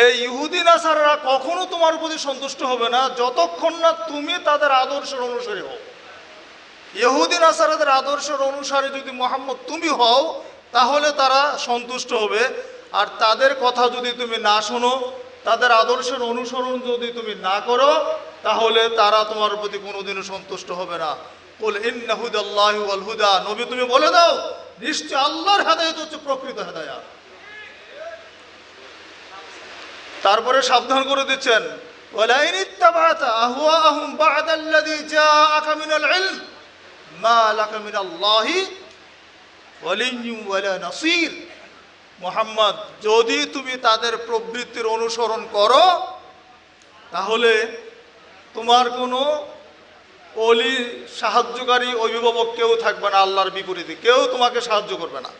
এই ইহুদি নাসারারা কখনো তোমার প্রতি সন্তুষ্ট হবে না যতক্ষণ না তুমি তাদের আদর্শের অনুসারী হও। ইহুদি নাসারাদের আদর্শের অনুসারী যদি মুহাম্মদ তুমি হও, তাহলে তারা সন্তুষ্ট হবে। আর তাদের কথা যদি তুমি না শোনো, তাদের আদর্শের অনুসরণ যদি তুমি না করো, তাহলে তারা তোমার প্রতি কোনোদিনও সন্তুষ্ট হবে না। কুল ইন্না হুদাল্লাহি ওয়াল হুদা, নবী তুমি বলে দাও, নিশ্চয় আল্লাহর হেদায়েত হচ্ছে প্রকৃত হেদায়েত। তারপরে সাবধান করে দিচ্ছেন ولئن اتبعت أهواءهم بعد الذي جاءك من العلم ما لك من الله ولي ولا نصير। মুহাম্মদ, যদি তুমি তাদের প্রবৃত্তির অনুসরণ করো তাহলে তোমার কোনো অলি, সাহায্যকারী, অভিভাবক কেউ থাকবে না। আল্লাহর বিপরীতে কেউ তোমাকে সাহায্য করবে না।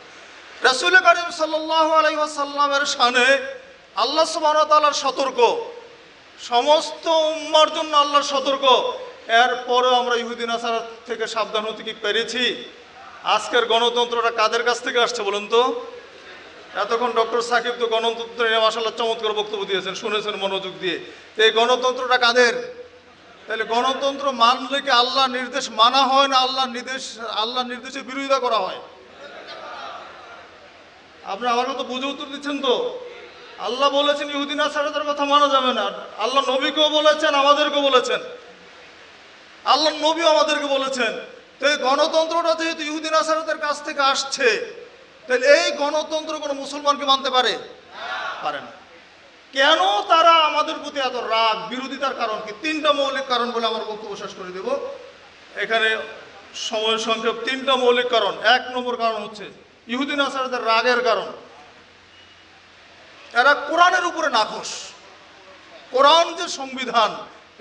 রাসূল কারীম সাল্লাল্লাহু আলাইহি ওয়াসাল্লামের শানে আল্লাহ সুবহানাহু ওয়া তাআলার সতর্ক, সমস্ত উম্মার জন্য আল্লাহর সতর্ক। এরপরেও আমরা ইহুদি নাসারা থেকে সাবধান হতে কি পেরেছি? আজকের গণতন্ত্রটা কাদের কাছ থেকে আসছে বলুন তো? এতক্ষণ ডক্টর সাকিব তো গণতন্ত্র নিয়ে মাশাআল্লাহ চমৎকার বক্তব্য দিয়েছেন, শুনেছেন মনোযোগ দিয়ে। তো এই গণতন্ত্রটা কাদের? তাহলে গণতন্ত্র মানলে কি আল্লাহ নির্দেশ মানা হয় না আল্লাহ নির্দেশের বিরোধিতা করা হয়? আপনি আমার মতো বুঝে উত্তর দিচ্ছেন তো? আল্লাহ বলেছেন ইহুদি নাসারাদের কথা মানা যাবে না। আল্লাহ নবীকেও বলেছেন, আমাদেরকেও বলেছেন, আল্লাহ নবীও আমাদেরকে বলেছেন। তো এই গণতন্ত্রটা যেহেতু ইহুদি নাসারাদের কাছ থেকে আসছে, তাহলে এই গণতন্ত্র কোনো মুসলমানকে মানতে পারে? পারে না। কেন তারা আমাদের প্রতি এত রাগ, বিরোধিতার কারণ কি? তিনটা মৌলিক কারণ বলে আমার বক্তব্য শেষ করে দেব। এখানে সময় সংক্ষেপ। তিনটা মৌলিক কারণ। এক নম্বর কারণ হচ্ছে ইহুদি নাসারাদের রাগের কারণ, এরা কোরআনের উপরে নাখোশ। কোরআন যে সংবিধান,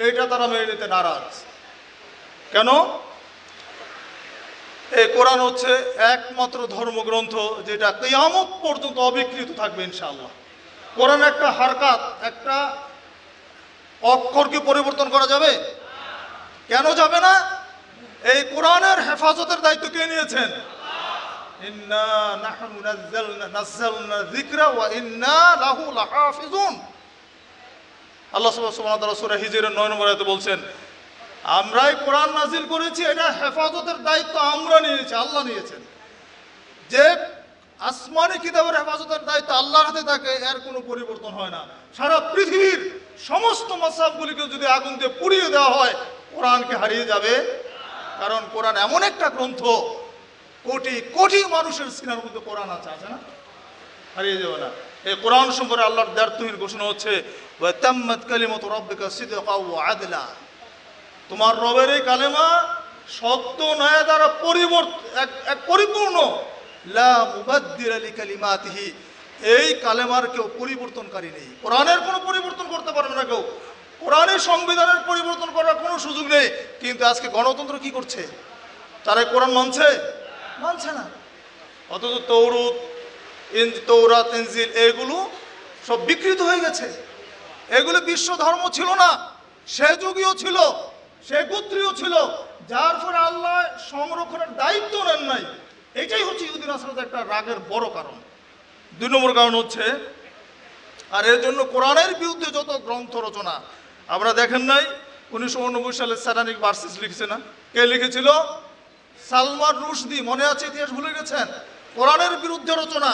এটা তারা মেনে নিতে নারাজ। কেন? এই কোরআন হচ্ছে একমাত্র ধর্মগ্রন্থ যেটা কিয়ামত পর্যন্ত অবিকৃত থাকবে ইনশাআল্লাহ। কোরআন একটা হারকাত, একটা অক্ষরকে পরিবর্তন করা যাবে? কেন যাবে না? এই কোরআনের হেফাজতের দায়িত্ব কে নিয়েছেন? ইন্না নাহনু নাযালনা যিকরা ওয়া ইন্না লাহু লাহাফিজুন। আল্লাহ সুবহানাহু ওয়া তাআলা সূরা হিজরের 9 নম্বর আয়াতে বলছেন, আমরাই কোরআন নাজিল করেছি, এটা হেফাজতের দায়িত্ব আমরা নিয়েছি, আল্লাহ নিয়েছেন। যে আসমানি কিতাবের হেফাজতের দায়িত্ব আল্লাহর হাতে থাকে, এর কোনো পরিবর্তন হয় না। সারা পৃথিবীর সমস্ত মাযহাবগুলিকে যদি আগুন দিয়ে পুড়িয়ে দেওয়া হয়, কোরআনকে হারিয়ে যাবে? কারণ কোরআন এমন একটা গ্রন্থ, কোটি কোটি মানুষের সিনার মধ্যে কোরআন আছে, আছে না? হারিয়ে যাবে না। এই কোরআন সম্পর্কে আল্লাহর দ্বারতুহীন ঘোষণা হচ্ছে, ওয়া তাম্মাত কালিমাতু রাব্বিকা সিদকাও ওয়া আদলা। তোমার রবের এই কালেমা সত্য ন্যায় দ্বারা পরিপূর্ণ। লা মুবাদদিলা লিকালিমাতিহি। এই কালেমার কেউ পরিবর্তনকারী নেই। কোরআনের কোনো পরিবর্তন করতে পারবে না কেউ। কোরআনের সংবিধানের পরিবর্তন করার কোনো সুযোগ নেই। কিন্তু আজকে গণতন্ত্র কি করছে? তারা কোরআন মানছে? মানছে না। অথচ তৌরাত, ইনজিল এগুলো সব বিকৃত হয়ে গেছে। এগুলো বিশ্ব ধর্ম ছিল না, সে যুগীয় ছিল, সে গোত্রীয় ছিল, যার ফলে আল্লাহ সংরক্ষণের দায়িত্ব নেন নাই। এটাই হচ্ছে ইহুদি নাসারাদের একটা রাগের বড় কারণ। দুই নম্বর কারণ হচ্ছে, আর এর জন্য কোরআনের বিরুদ্ধে যত গ্রন্থ রচনা, আমরা দেখেন নাই 1989 সালে স্যাটানিক ভার্সেস লিখছে না? কে লিখেছিল? সালমান রুশদি। মনে আছে? ইতিহাস ভুলে গেছেন? কোরআনের বিরুদ্ধে রচনা।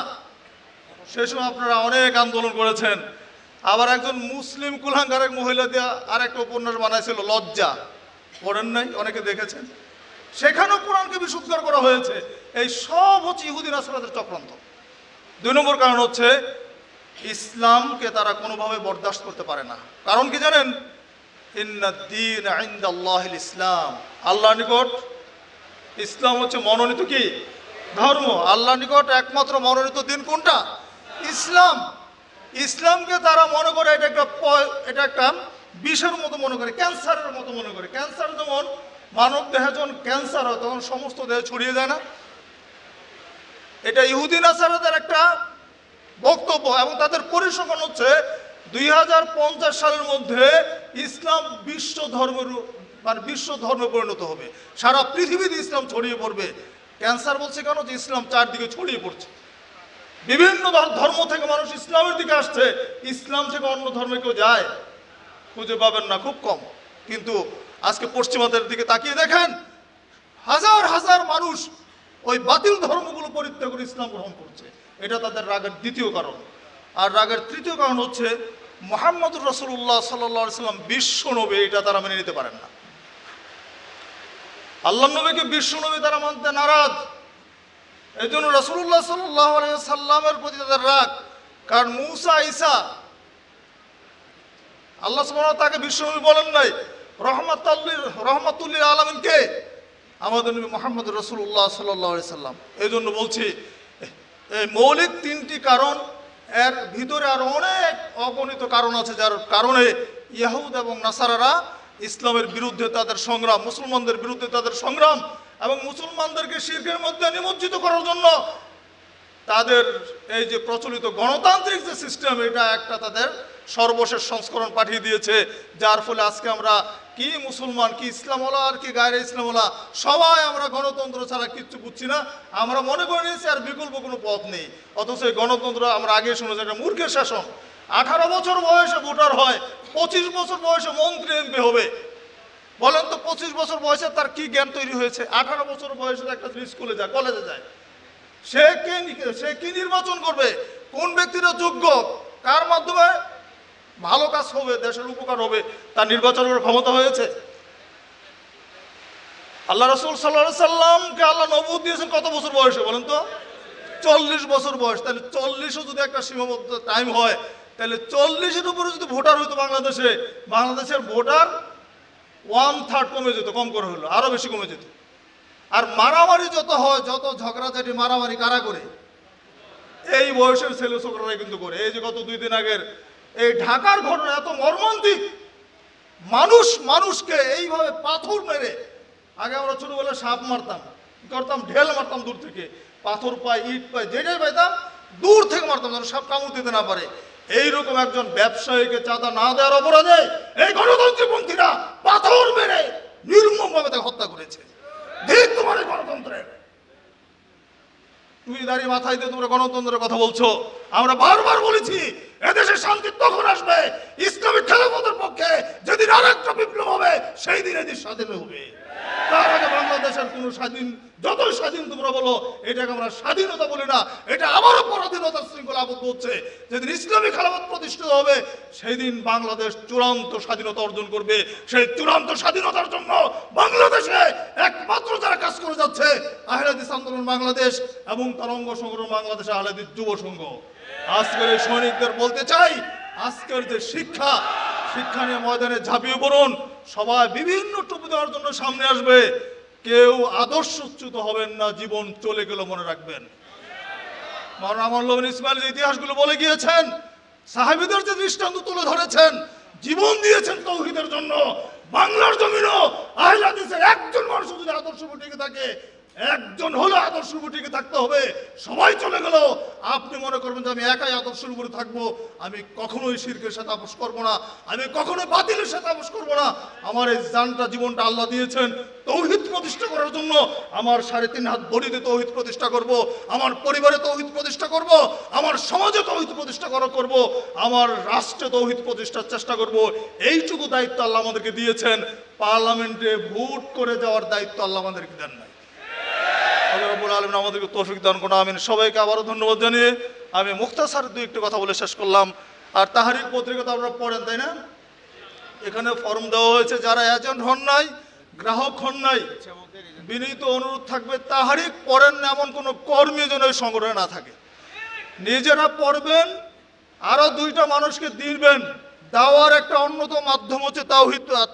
সে সময় আপনারা অনেক আন্দোলন করেছেন। আবার একজন মুসলিম কুলাঙ্গার এক মহিলা দিয়ে আর একটা উপন্যাস বানাইছিল লজ্জা, পড়েন নাই? অনেকে দেখেছেন। সেখানেও কোরআনকে বিশুদ্ধ করা হয়েছে। এই সব হচ্ছে ইহুদি নাসারাদের চক্রান্ত। দুই নম্বর কারণ হচ্ছে, ইসলামকে তারা কোনোভাবে বরদাস্ত করতে পারে না। কারণ কি জানেন? ইন্নাদ-দীন ইনদাল্লাহিল ইসলাম। আল্লাহর নিকট ইসলাম হচ্ছে মনোনীত কি ধর্ম। আল্লাহর নিকট একমাত্র মনোনীত দিন কোনটা? ইসলাম। ইসলামকে তারা মনে করে এটা একটা বিষের মতো মনে করে, ক্যান্সারের মতো মনে করে। ক্যান্সার যেমন মানব দেহে যখন ক্যান্সার হয় তখন সমস্ত দেহে ছড়িয়ে যায় না? এটা ইহুদি নাসারাদের একটা বক্তব্য এবং তাদের পরিসংখ্যান হচ্ছে 2050 সালের মধ্যে ইসলাম বিশ্ব ধর্মে পরিণত হবে। সারা পৃথিবীতে ইসলাম ছড়িয়ে পড়বে। ক্যান্সার বলছে কেন? যে ইসলাম চারদিকে ছড়িয়ে পড়ছে। বিভিন্ন ধর্ম থেকে মানুষ ইসলামের দিকে আসছে। ইসলাম থেকে অন্য ধর্মে কেউ যায়? খুঁজে পাবেন না, খুব কম। কিন্তু আজকে পশ্চিমাদের দিকে তাকিয়ে দেখেন, হাজার হাজার মানুষ ওই বাতিল ধর্মগুলো পরিত্যাগ করে ইসলাম গ্রহণ করছে। এটা তাদের রাগের দ্বিতীয় কারণ। আর রাগের তৃতীয় কারণ হচ্ছে, মুহাম্মদুর রাসূলুল্লাহ সাল্লাল্লাহু আলাইহি ওয়াসাল্লাম বিশ্ব নবী, এটা তারা মেনে নিতে পারেন না। আল্লাহর নবীকে বিশ্ব নবী তারা মানতে নারাজ। এই জন্য রাসূলুল্লাহ সাল্লাল্লাহু আলাইহি ওয়াসাল্লামের প্রতি তাদের রাগ। কারণ মুসা, ঈসা আল্লাহ সুবহানাহু ওয়া তাআলা তাকে বিশ্বনবী বলেন নাই, রহমাতুল্লিল আলামিনকে আমাদের নবী মুহাম্মদ রাসূলুল্লাহ সাল্লাল্লাহু আলাইহি সাল্লাম। এই জন্য বলছি এই মৌলিক তিনটি কারণ, এর ভিতরে আর অনেক অগণিত কারণ আছে যার কারণে ইহুদ এবং নাসারারা ইসলামের বিরুদ্ধে তাদের সংগ্রাম, মুসলমানদের বিরুদ্ধে তাদের সংগ্রাম এবং মুসলমানদেরকে শিরকের মধ্যে নিমজ্জিত করার জন্য তাদের এই যে প্রচলিত গণতান্ত্রিক যে সিস্টেম, এটা একটা তাদের সর্বশেষ সংস্করণ পাঠিয়ে দিয়েছে, যার ফলে আজকে আমরা কি মুসলমান, কি ইসলামওয়ালা আর কি গায়রে ইসলামওয়ালা, সবাই আমরা গণতন্ত্র ছাড়া কিচ্ছু বুঝছি না। আমরা মনে করে নিয়েছি আর বিকল্প কোনো পথ নেই। অথচ এই গণতন্ত্র আমরা আগে শুনেছি একটা মূর্খের শাসন। 18 বছর বয়সে ভোটার হয়, 25 বছর বয়সে মন্ত্রী এমপি হবে। বলেন তো 25 বছর বয়সে তার কি জ্ঞান তৈরি হয়েছে? 18 বছর বয়সে একটা স্কুলে যায়, কলেজে যায়, সে কি নির্বাচন করবে? কোন ব্যক্তিরা যোগ্য, কার মাধ্যমে ভালো কাজ হবে, দেশের উপকার হবে, তার নির্বাচন করার ক্ষমতা হয়েছে? আল্লাহ রাসূল সাল্লাল্লাহু আলাইহি সাল্লামকে আল্লাহ নবুয়ত দিয়েছেন কত বছর বয়সে বলেন তো? 40 বছর বয়স। তাহলে 40ও যদি একটা সীমাবদ্ধ টাইম হয়, তাহলে 40-এর উপরে যদি ভোটার হইতো বাংলাদেশের ভোটার 1/3 কমে যেত, কম করে হলো, আরো বেশি কমে যেত। আর মারামারি যত হয়, যত ঝগড়াঝাটি মারামারি কারা করে? এই বয়সের ছেলে ছোকরারাই কিন্তু করে। এই যে গত 2 দিন আগের এই ঢাকার ঘটনা এত মর্মান্তিক, মানুষকে এইভাবে পাথর মেরে, আগে আমরা ছোটবেলায় সাপ মারতাম, করতাম ঢেল মারতাম দূর থেকে, পাথর পাই, ইট পাই, যেটাই পাইতাম দূর থেকে মারতাম যেন সাপ কামড় দিতে না পারে। এইরকম একজন ব্যবসায়ীকে চাঁদা না দেওয়ার অপরাধে এই গণতন্ত্রপন্থীরা পাথর মেরে নির্মমভাবে তাকে হত্যা করেছে। দেখ তোমার এই গণতন্ত্রের, তুমি দাঁড়িয়ে মাথায় দিয়ে তোমরা গণতন্ত্রের কথা বলছো। আমরা বারবার বলেছি এদেশে শান্তি তখন আসবে ইসলামিক খেলাফতের পক্ষে যেদিন আরেকটা বিপ্লব হবে, সেই দিন এদেশ স্বাধীন হবে। তার আগে বাংলাদেশের কোন স্বাধীন, যতই স্বাধীন তোমরা বলো, এটাকে আমরা স্বাধীনতা বলি না, এটা আবারও পরাধীনতার শৃঙ্খলা আবদ্ধ হচ্ছে। যেদিন ইসলামী খেলাফত প্রতিষ্ঠিত হবে, সেই দিন বাংলাদেশ চূড়ান্ত স্বাধীনতা অর্জন করবে। সেই চূড়ান্ত স্বাধীনতার জন্য বাংলাদেশে একমাত্র যারা কাজ করে যাচ্ছে আহলে হাদিস আন্দোলন বাংলাদেশ এবং তার অঙ্গ সংগঠন বাংলাদেশ আহলে হাদিস যুব সংঘ। আজকের এই সৈনিকদের বলতে চাই, আজকের যে শিক্ষা নিয়ে ময়দানে ঝাঁপিয়ে পড়ুন। সবাই বিভিন্ন টুপি দেওয়ার জন্য সামনে আসবে, কেউ আদর্শচ্যুত হবেন না, জীবন চলে গেল মনে রাখবেন। মাওলানা আমিনুল হক ইসমাইল যে ইতিহাসগুলো বলে গিয়েছেন, সাহাবীদের যে দৃষ্টান্ত তুলে ধরেছেন, জীবন দিয়েছেন তাওহীদের জন্য, বাংলার জমিনও আহলে হাদিসের একজন মানুষ যদি আদর্শ টিকে থাকে, একজন হলো আদর্শ টিকে থাকতে হবে। সবাই চলে গেল, আপনি মনে করবেন যে আমি একাই আদর্শের উপরে থাকবো, আমি কখনোই শিরকের সাথে আপোষ করবো না, আমি কখনোই বাতিলের সাথে আপোষ করবো না। আমার এই জানটা, জীবনটা আল্লাহ দিয়েছেন তাওহীদ প্রতিষ্ঠা করার জন্য। আমার 3.5 হাত বডিতে তাওহীদ প্রতিষ্ঠা করব, আমার পরিবারে তাওহীদ প্রতিষ্ঠা করব, আমার সমাজে তাওহীদ প্রতিষ্ঠা করব, আমার রাষ্ট্রে তাওহীদ প্রতিষ্ঠার চেষ্টা করব। এইটুকু দায়িত্ব আল্লাহ আমাদেরকে দিয়েছেন। পার্লামেন্টে ভোট করে যাওয়ার দায়িত্ব আল্লাহ আমাদেরকে দেন নাই। আল্লাহ রাব্বুল আলামিন আমাদেরকে তৌফিক দান করুন, আমিন। সবাইকে আবারও ধন্যবাদ জানিয়ে আমি মুখতাসার 2-1টি কথা বলে শেষ করলাম। আর তাহরিক পত্রিকা তো আপনারা পড়েন, তাই না? এখানে ফর্ম দেওয়া হয়েছে, যারা এজেন্ট হন নাই, গ্রাহক হন নাই, বিনীত অনুরোধ থাকবে তাহরিক পড়েন না এমন কোনো কর্মী যেন এই সংগঠনে না থাকে। নিজেরা পড়বেন, আরো 2টা মানুষকে দিবেন। দাওয়ার একটা অন্যতম মাধ্যম হচ্ছে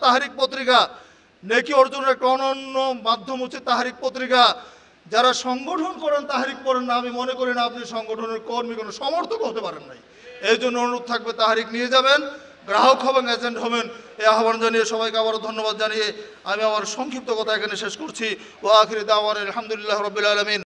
তাহরিক পত্রিকা, নেকি অর্জনের একটা অনন্য মাধ্যম হচ্ছে তাহরিক পত্রিকা। যারা সংগঠন করেন তাহরিক পড়েন না, আমি মনে করি না আপনি সংগঠনের কর্মী, কোনো সমর্থক হতে পারেন নাই। এই জন্য অনুরোধ থাকবে তাহরিক নিয়ে যাবেন, গ্রাহক হবেন, এজেন্ট হবেন। এই আহ্বান জানিয়ে সবাইকে আবারও ধন্যবাদ জানিয়ে আমি আমার সংক্ষিপ্ত কথা এখানে শেষ করছি। ওয়া আখিরি দাওয়ানা আলহামদুলিল্লাহি রাব্বিল আলামিন।